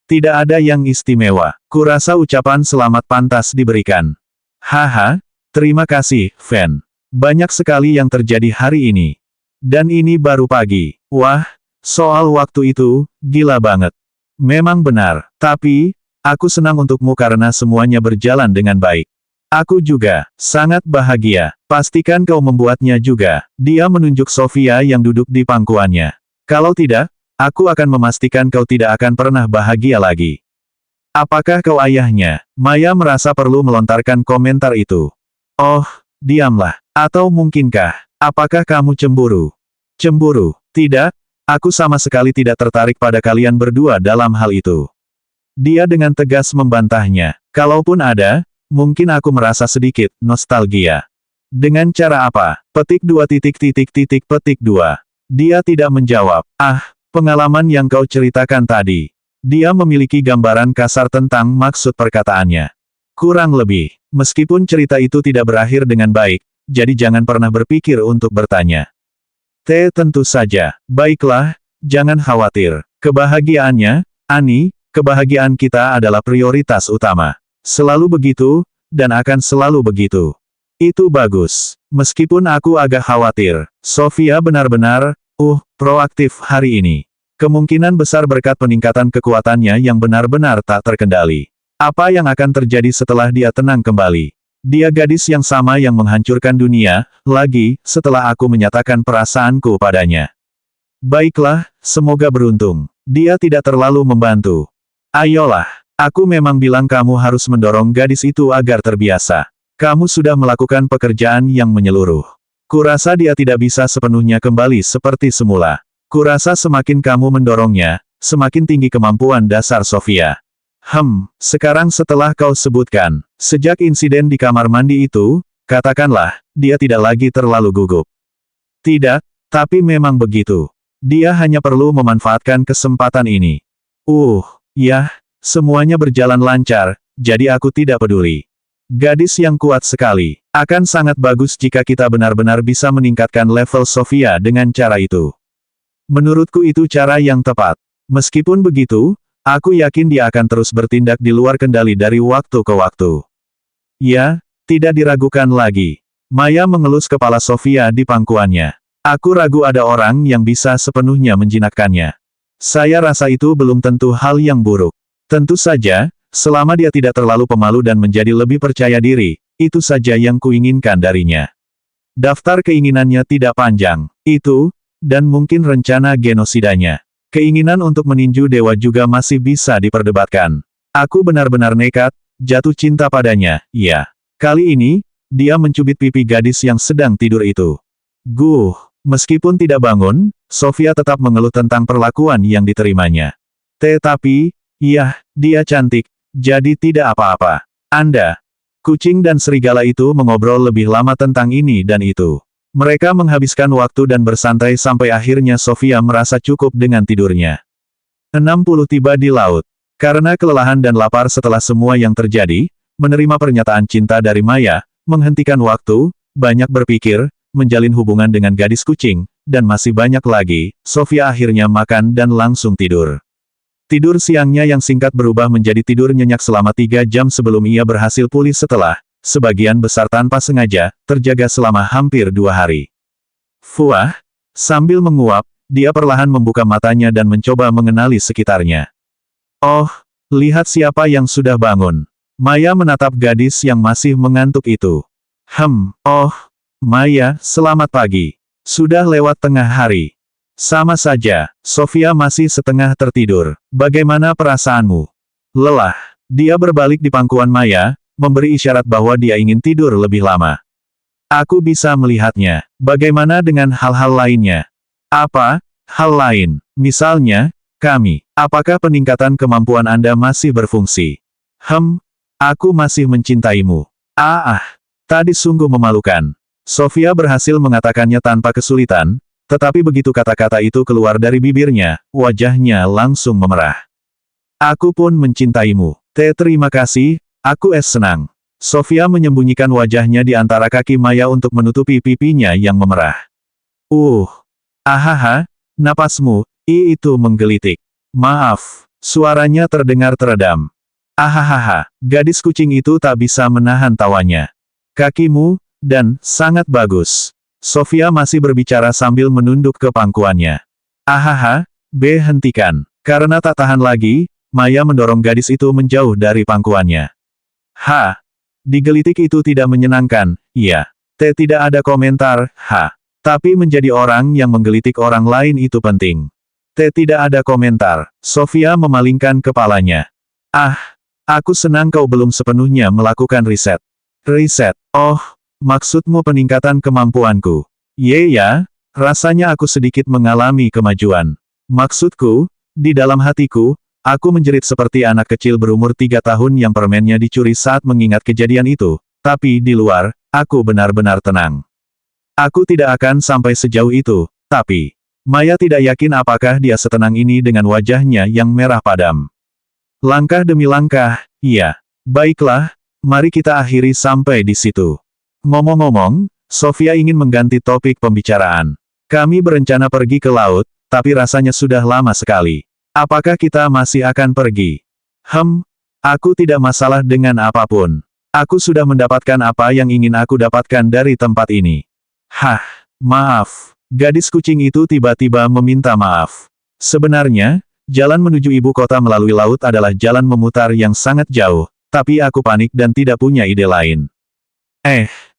Tidak ada yang istimewa. Kurasa ucapan selamat pantas diberikan. Haha, terima kasih, Fan. Banyak sekali yang terjadi hari ini. Dan ini baru pagi. Wah, soal waktu itu, gila banget. Memang benar, tapi, aku senang untukmu karena semuanya berjalan dengan baik. Aku juga, sangat bahagia. Pastikan kau membuatnya juga. Dia menunjuk Sofia yang duduk di pangkuannya. Kalau tidak, aku akan memastikan kau tidak akan pernah bahagia lagi. Apakah kau ayahnya? Maya merasa perlu melontarkan komentar itu. Oh, diamlah. Atau mungkinkah, apakah kamu cemburu? Cemburu? Tidak, aku sama sekali tidak tertarik pada kalian berdua dalam hal itu. Dia dengan tegas membantahnya. Kalaupun ada, mungkin aku merasa sedikit nostalgia. Dengan cara apa? Petik 2 petik 2. Dia tidak menjawab. Pengalaman yang kau ceritakan tadi. Dia memiliki gambaran kasar tentang maksud perkataannya. Kurang lebih, meskipun cerita itu tidak berakhir dengan baik, jadi jangan pernah berpikir untuk bertanya. Tentu saja. Baiklah, jangan khawatir. Kebahagiaannya, Ani, kebahagiaan kita adalah prioritas utama. Selalu begitu, dan akan selalu begitu. Itu bagus. Meskipun aku agak khawatir, Sofia benar-benar, proaktif hari ini. Kemungkinan besar berkat peningkatan kekuatannya yang benar-benar tak terkendali. Apa yang akan terjadi setelah dia tenang kembali? Dia gadis yang sama yang menghancurkan dunia, lagi, setelah aku menyatakan perasaanku padanya. Baiklah, semoga beruntung. Dia tidak terlalu membantu. Ayolah, aku memang bilang kamu harus mendorong gadis itu agar terbiasa. Kamu sudah melakukan pekerjaan yang menyeluruh. Kurasa dia tidak bisa sepenuhnya kembali seperti semula. Kurasa semakin kamu mendorongnya, semakin tinggi kemampuan dasar Sofia. Sekarang setelah kau sebutkan, sejak insiden di kamar mandi itu, katakanlah, dia tidak lagi terlalu gugup. Tidak, tapi memang begitu. Dia hanya perlu memanfaatkan kesempatan ini. Semuanya berjalan lancar, jadi aku tidak peduli. Gadis yang kuat sekali. Akan sangat bagus jika kita benar-benar bisa meningkatkan level Sofia dengan cara itu. Menurutku itu cara yang tepat. Meskipun begitu, aku yakin dia akan terus bertindak di luar kendali dari waktu ke waktu. Ya, tidak diragukan lagi. Maya mengelus kepala Sofia di pangkuannya. Aku ragu ada orang yang bisa sepenuhnya menjinakkannya. Saya rasa itu belum tentu hal yang buruk. Tentu saja, selama dia tidak terlalu pemalu dan menjadi lebih percaya diri, itu saja yang kuinginkan darinya. Daftar keinginannya tidak panjang. Itu, dan mungkin rencana genosidanya. Keinginan untuk meninju dewa juga masih bisa diperdebatkan. Aku benar-benar nekat, jatuh cinta padanya, ya. Kali ini, dia mencubit pipi gadis yang sedang tidur itu. Meskipun tidak bangun, Sofia tetap mengeluh tentang perlakuan yang diterimanya. Tetapi, dia cantik, jadi tidak apa-apa. Kucing dan serigala itu mengobrol lebih lama tentang ini dan itu. Mereka menghabiskan waktu dan bersantai sampai akhirnya Sofia merasa cukup dengan tidurnya. 60 tiba di laut. Karena kelelahan dan lapar setelah semua yang terjadi, menerima pernyataan cinta dari Maya, menghentikan waktu, banyak berpikir, menjalin hubungan dengan gadis kucing, dan masih banyak lagi, Sofia akhirnya makan dan langsung tidur. Tidur siangnya yang singkat berubah menjadi tidur nyenyak selama 3 jam sebelum ia berhasil pulih setelah, sebagian besar tanpa sengaja, terjaga selama hampir 2 hari. Sambil menguap, dia perlahan membuka matanya dan mencoba mengenali sekitarnya. Lihat siapa yang sudah bangun. Maya menatap gadis yang masih mengantuk itu. Maya, selamat pagi. Sudah lewat tengah hari. Sama saja, Sofia masih setengah tertidur. Bagaimana perasaanmu? Lelah. Dia berbalik di pangkuan Maya, memberi isyarat bahwa dia ingin tidur lebih lama. Aku bisa melihatnya. Bagaimana dengan hal-hal lainnya? Apa hal lain? Misalnya, kami. Apakah peningkatan kemampuan Anda masih berfungsi? Aku masih mencintaimu. Tadi sungguh memalukan. Sofia berhasil mengatakannya tanpa kesulitan, tetapi begitu kata-kata itu keluar dari bibirnya, wajahnya langsung memerah. Aku pun mencintaimu. Terima kasih, aku senang. Sofia menyembunyikan wajahnya di antara kaki Maya untuk menutupi pipinya yang memerah. Napasmu, itu menggelitik. Maaf, suaranya terdengar teredam. Gadis kucing itu tak bisa menahan tawanya. Kakimu, dan sangat bagus. Sofia masih berbicara sambil menunduk ke pangkuannya. Hentikan. Karena tak tahan lagi, Maya mendorong gadis itu menjauh dari pangkuannya. Digelitik itu tidak menyenangkan, iya. Tidak ada komentar, Tapi menjadi orang yang menggelitik orang lain itu penting. Tidak ada komentar. Sofia memalingkan kepalanya. Aku senang kau belum sepenuhnya melakukan riset. Riset? Maksudmu peningkatan kemampuanku. Ya, rasanya aku sedikit mengalami kemajuan. Maksudku, di dalam hatiku, aku menjerit seperti anak kecil berumur 3 tahun yang permennya dicuri saat mengingat kejadian itu, tapi di luar, aku benar-benar tenang. Aku tidak akan sampai sejauh itu, tapi... Maya tidak yakin apakah dia setenang ini dengan wajahnya yang merah padam. Langkah demi langkah, iya. Baiklah, mari kita akhiri sampai di situ. Ngomong-ngomong, Sofia ingin mengganti topik pembicaraan. Kami berencana pergi ke laut, tapi rasanya sudah lama sekali. Apakah kita masih akan pergi? Aku tidak masalah dengan apapun. Aku sudah mendapatkan apa yang ingin aku dapatkan dari tempat ini. Maaf. Gadis kucing itu tiba-tiba meminta maaf. Sebenarnya, jalan menuju ibu kota melalui laut adalah jalan memutar yang sangat jauh, tapi aku panik dan tidak punya ide lain.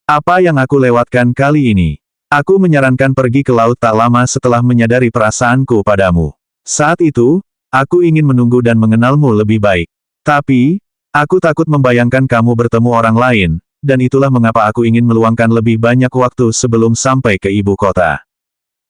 Apa yang aku lewatkan kali ini? Aku menyarankan pergi ke laut tak lama setelah menyadari perasaanku padamu. Saat itu, aku ingin menunggu dan mengenalmu lebih baik. Tapi, aku takut membayangkan kamu bertemu orang lain, dan itulah mengapa aku ingin meluangkan lebih banyak waktu sebelum sampai ke ibu kota.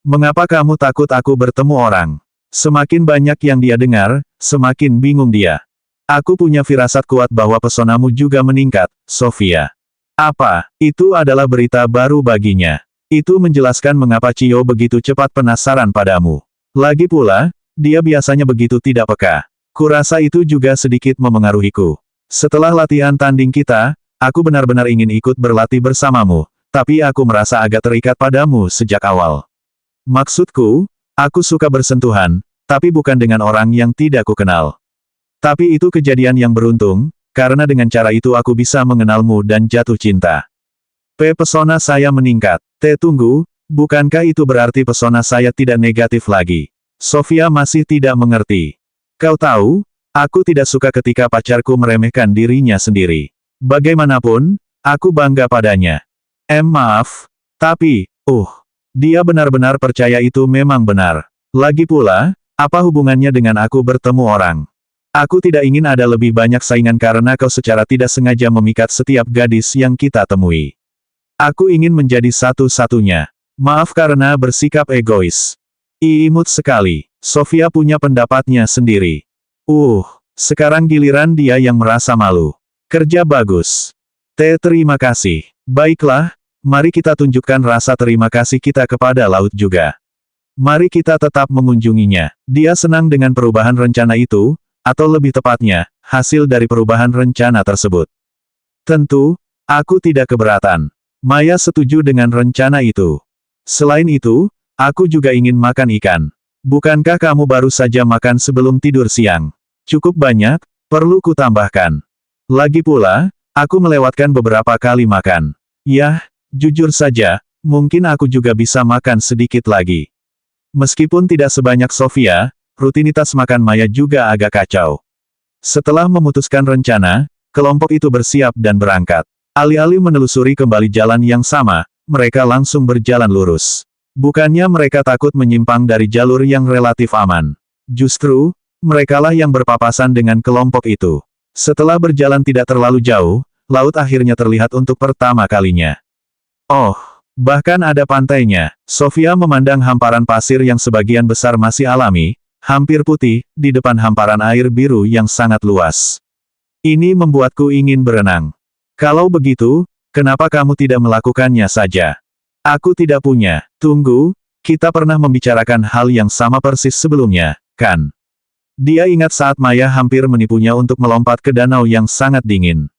Mengapa kamu takut aku bertemu orang? Semakin banyak yang dia dengar, semakin bingung dia. Aku punya firasat kuat bahwa pesonamu juga meningkat, Sofia. Apa? Itu adalah berita baru baginya. Itu menjelaskan mengapa Cio begitu cepat penasaran padamu. Lagi pula, dia biasanya begitu tidak peka. Kurasa itu juga sedikit memengaruhiku. Setelah latihan tanding kita, aku benar-benar ingin ikut berlatih bersamamu, tapi aku merasa agak terikat padamu sejak awal. Maksudku, aku suka bersentuhan, tapi bukan dengan orang yang tidak kukenal. Tapi itu kejadian yang beruntung, karena dengan cara itu aku bisa mengenalmu dan jatuh cinta. Pesona saya meningkat. Tunggu, bukankah itu berarti pesona saya tidak negatif lagi? Sofia masih tidak mengerti. Kau tahu, aku tidak suka ketika pacarku meremehkan dirinya sendiri. Bagaimanapun, aku bangga padanya. Maaf, tapi, dia benar-benar percaya itu memang benar. Lagi pula, apa hubungannya dengan aku bertemu orang? Aku tidak ingin ada lebih banyak saingan karena kau secara tidak sengaja memikat setiap gadis yang kita temui. Aku ingin menjadi satu-satunya. Maaf karena bersikap egois. Imut sekali. Sofia punya pendapatnya sendiri. Sekarang giliran dia yang merasa malu. Kerja bagus. Terima kasih. Baiklah. Mari kita tunjukkan rasa terima kasih kita kepada laut juga. Mari kita tetap mengunjunginya. Dia senang dengan perubahan rencana itu, atau lebih tepatnya, hasil dari perubahan rencana tersebut. Tentu, aku tidak keberatan. Maya setuju dengan rencana itu. Selain itu, aku juga ingin makan ikan. Bukankah kamu baru saja makan sebelum tidur siang? Cukup banyak, perlu kutambahkan. Lagi pula, aku melewatkan beberapa kali makan. Yah, jujur saja, mungkin aku juga bisa makan sedikit lagi. Meskipun tidak sebanyak Sofia, rutinitas makan Maya juga agak kacau. Setelah memutuskan rencana, kelompok itu bersiap dan berangkat. Alih-alih menelusuri kembali jalan yang sama, mereka langsung berjalan lurus. Bukannya mereka takut menyimpang dari jalur yang relatif aman. Justru, merekalah yang berpapasan dengan kelompok itu. Setelah berjalan tidak terlalu jauh, laut akhirnya terlihat untuk pertama kalinya. Oh, bahkan ada pantainya. Sofia memandang hamparan pasir yang sebagian besar masih alami, hampir putih, di depan hamparan air biru yang sangat luas. Ini membuatku ingin berenang. Kalau begitu, kenapa kamu tidak melakukannya saja? Aku tidak punya. Tunggu, kita pernah membicarakan hal yang sama persis sebelumnya, kan? Dia ingat saat Maya hampir menipunya untuk melompat ke danau yang sangat dingin.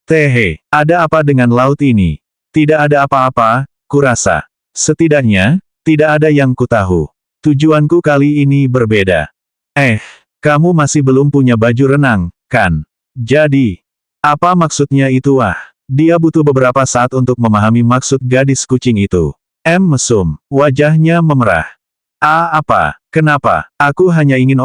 Tehe, ada apa dengan laut ini? Tidak ada apa-apa, kurasa. Setidaknya, tidak ada yang kutahu. Tujuanku kali ini berbeda. Kamu masih belum punya baju renang, kan? Jadi, apa maksudnya itu? Dia butuh beberapa saat untuk memahami maksud gadis kucing itu. Mesum, wajahnya memerah. Apa? Kenapa? Aku hanya ingin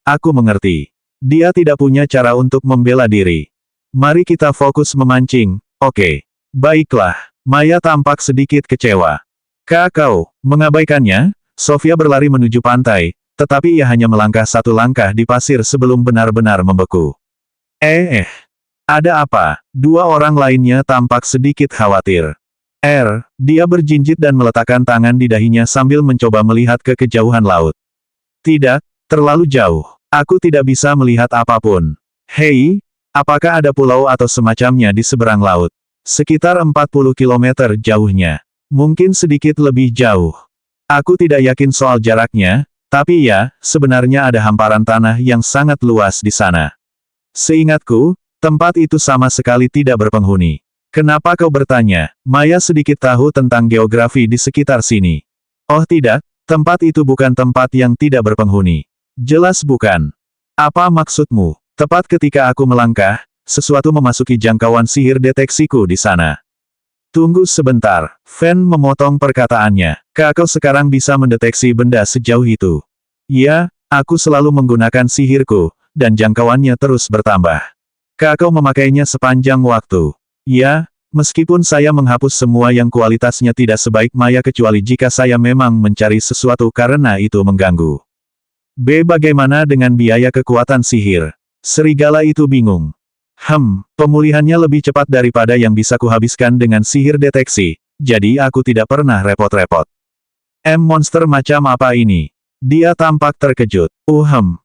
aku mengerti. Dia tidak punya cara untuk membela diri. Mari kita fokus memancing, oke? Baiklah, Maya tampak sedikit kecewa. Kau, mengabaikannya? Sofia berlari menuju pantai, tetapi ia hanya melangkah satu langkah di pasir sebelum benar-benar membeku. Ada apa? Dua orang lainnya tampak sedikit khawatir. Dia berjinjit dan meletakkan tangan di dahinya sambil mencoba melihat ke kejauhan laut. Tidak, terlalu jauh. Aku tidak bisa melihat apapun. Hei, apakah ada pulau atau semacamnya di seberang laut? Sekitar 40 km jauhnya. Mungkin sedikit lebih jauh. Aku tidak yakin soal jaraknya, tapi ya, sebenarnya ada hamparan tanah yang sangat luas di sana. Seingatku, tempat itu sama sekali tidak berpenghuni. Kenapa kau bertanya? Maya sedikit tahu tentang geografi di sekitar sini. Oh tidak, tempat itu bukan tempat yang tidak berpenghuni. Jelas bukan. Apa maksudmu? Tepat ketika aku melangkah, sesuatu memasuki jangkauan sihir deteksiku di sana. Tunggu sebentar, Fen memotong perkataannya. Kau sekarang bisa mendeteksi benda sejauh itu. Ya, aku selalu menggunakan sihirku, dan jangkauannya terus bertambah. Kau memakainya sepanjang waktu. Ya, meskipun saya menghapus semua yang kualitasnya tidak sebaik Maya kecuali jika saya memang mencari sesuatu karena itu mengganggu. Bagaimana dengan biaya kekuatan sihir? Serigala itu bingung. Pemulihannya lebih cepat daripada yang bisa kuhabiskan dengan sihir deteksi, jadi aku tidak pernah repot-repot. Monster macam apa ini? Dia tampak terkejut.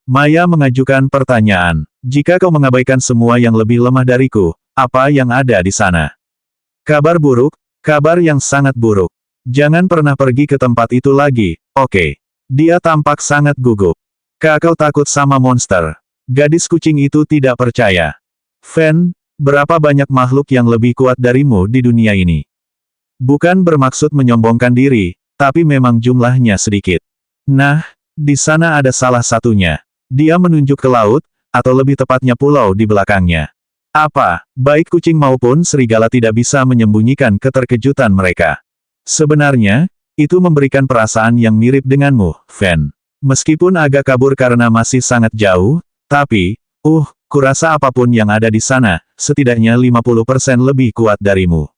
Maya mengajukan pertanyaan. Jika kau mengabaikan semua yang lebih lemah dariku, apa yang ada di sana? Kabar buruk, kabar yang sangat buruk. Jangan pernah pergi ke tempat itu lagi, oke? Dia tampak sangat gugup. Kau takut sama monster? Gadis kucing itu tidak percaya. Fen, berapa banyak makhluk yang lebih kuat darimu di dunia ini? Bukan bermaksud menyombongkan diri, tapi memang jumlahnya sedikit. Nah, di sana ada salah satunya. Dia menunjuk ke laut, atau lebih tepatnya pulau di belakangnya. Apa, baik kucing maupun serigala tidak bisa menyembunyikan keterkejutan mereka. Sebenarnya, itu memberikan perasaan yang mirip denganmu, Fen. Meskipun agak kabur karena masih sangat jauh, tapi, kurasa apapun yang ada di sana, setidaknya 50% lebih kuat darimu.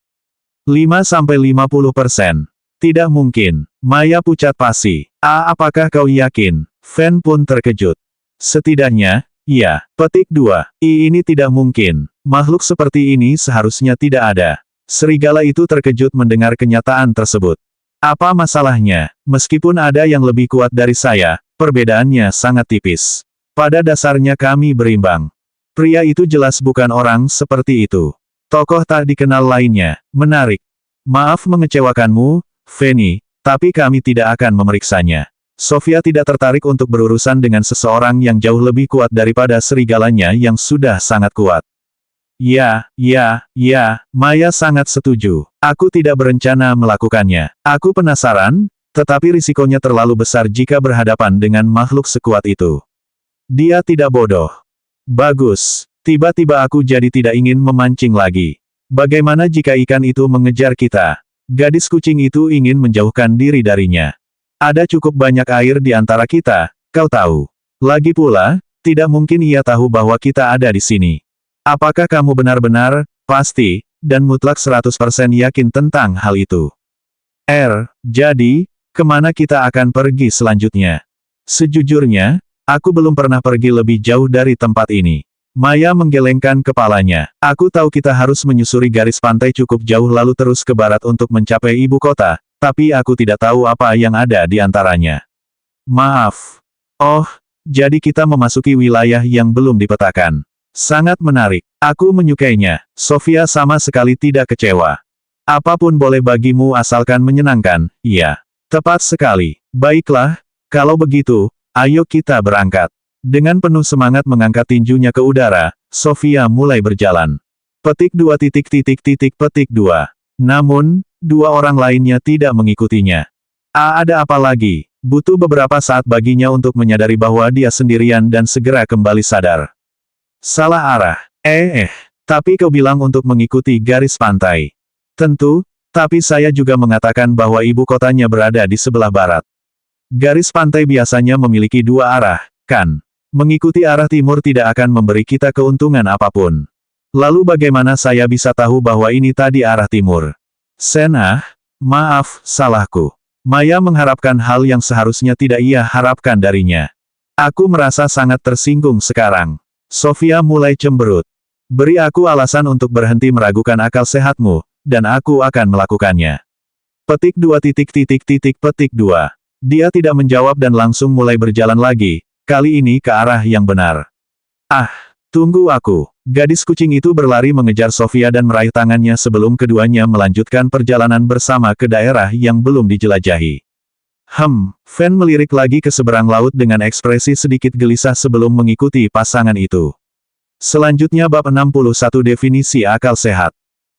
5-50%. Tidak mungkin. Maya pucat pasi. Apakah kau yakin? Fen pun terkejut. Setidaknya, iya. Petik 2. Ini tidak mungkin. Makhluk seperti ini seharusnya tidak ada. Serigala itu terkejut mendengar kenyataan tersebut. Apa masalahnya? Meskipun ada yang lebih kuat dari saya, perbedaannya sangat tipis. Pada dasarnya kami berimbang. Pria itu jelas bukan orang seperti itu. Tokoh tak dikenal lainnya. Menarik. Maaf mengecewakanmu, Feni, tapi kami tidak akan memeriksanya. Sofia tidak tertarik untuk berurusan dengan seseorang yang jauh lebih kuat daripada serigalanya yang sudah sangat kuat. Ya, Maya sangat setuju. Aku tidak berencana melakukannya. Aku penasaran, tetapi risikonya terlalu besar jika berhadapan dengan makhluk sekuat itu. Dia tidak bodoh. Bagus. Tiba-tiba aku jadi tidak ingin memancing lagi. Bagaimana jika ikan itu mengejar kita? Gadis kucing itu ingin menjauhkan diri darinya. Ada cukup banyak air di antara kita, kau tahu. Lagi pula, tidak mungkin ia tahu bahwa kita ada di sini. Apakah kamu benar-benar, pasti, dan mutlak 100% yakin tentang hal itu? Jadi, kemana kita akan pergi selanjutnya? Sejujurnya, aku belum pernah pergi lebih jauh dari tempat ini. Maya menggelengkan kepalanya. Aku tahu kita harus menyusuri garis pantai cukup jauh lalu terus ke barat untuk mencapai ibu kota, tapi aku tidak tahu apa yang ada di antaranya. Maaf. Oh, jadi kita memasuki wilayah yang belum dipetakan. Sangat menarik. Aku menyukainya. Sofia sama sekali tidak kecewa. Apapun boleh bagimu asalkan menyenangkan, iya. Tepat sekali. Baiklah, kalau begitu, ayo kita berangkat. Dengan penuh semangat mengangkat tinjunya ke udara, Sofia mulai berjalan. Petik 2. Namun, dua orang lainnya tidak mengikutinya. Ada apa lagi? Butuh beberapa saat baginya untuk menyadari bahwa dia sendirian dan segera kembali sadar. Salah arah. Tapi kau bilang untuk mengikuti garis pantai. Tentu, tapi saya juga mengatakan bahwa ibu kotanya berada di sebelah barat. Garis pantai biasanya memiliki dua arah, kan? Mengikuti arah timur tidak akan memberi kita keuntungan apapun. Lalu bagaimana saya bisa tahu bahwa ini tadi arah timur? Maaf, salahku. Maya mengharapkan hal yang seharusnya tidak ia harapkan darinya. Aku merasa sangat tersinggung sekarang. Sofia mulai cemberut. Beri aku alasan untuk berhenti meragukan akal sehatmu, dan aku akan melakukannya. Petik 2. Dia tidak menjawab dan langsung mulai berjalan lagi. Kali ini ke arah yang benar. Tunggu aku. Gadis kucing itu berlari mengejar Sofia dan meraih tangannya sebelum keduanya melanjutkan perjalanan bersama ke daerah yang belum dijelajahi. Fen melirik lagi ke seberang laut dengan ekspresi sedikit gelisah sebelum mengikuti pasangan itu. Selanjutnya bab 61 definisi akal sehat.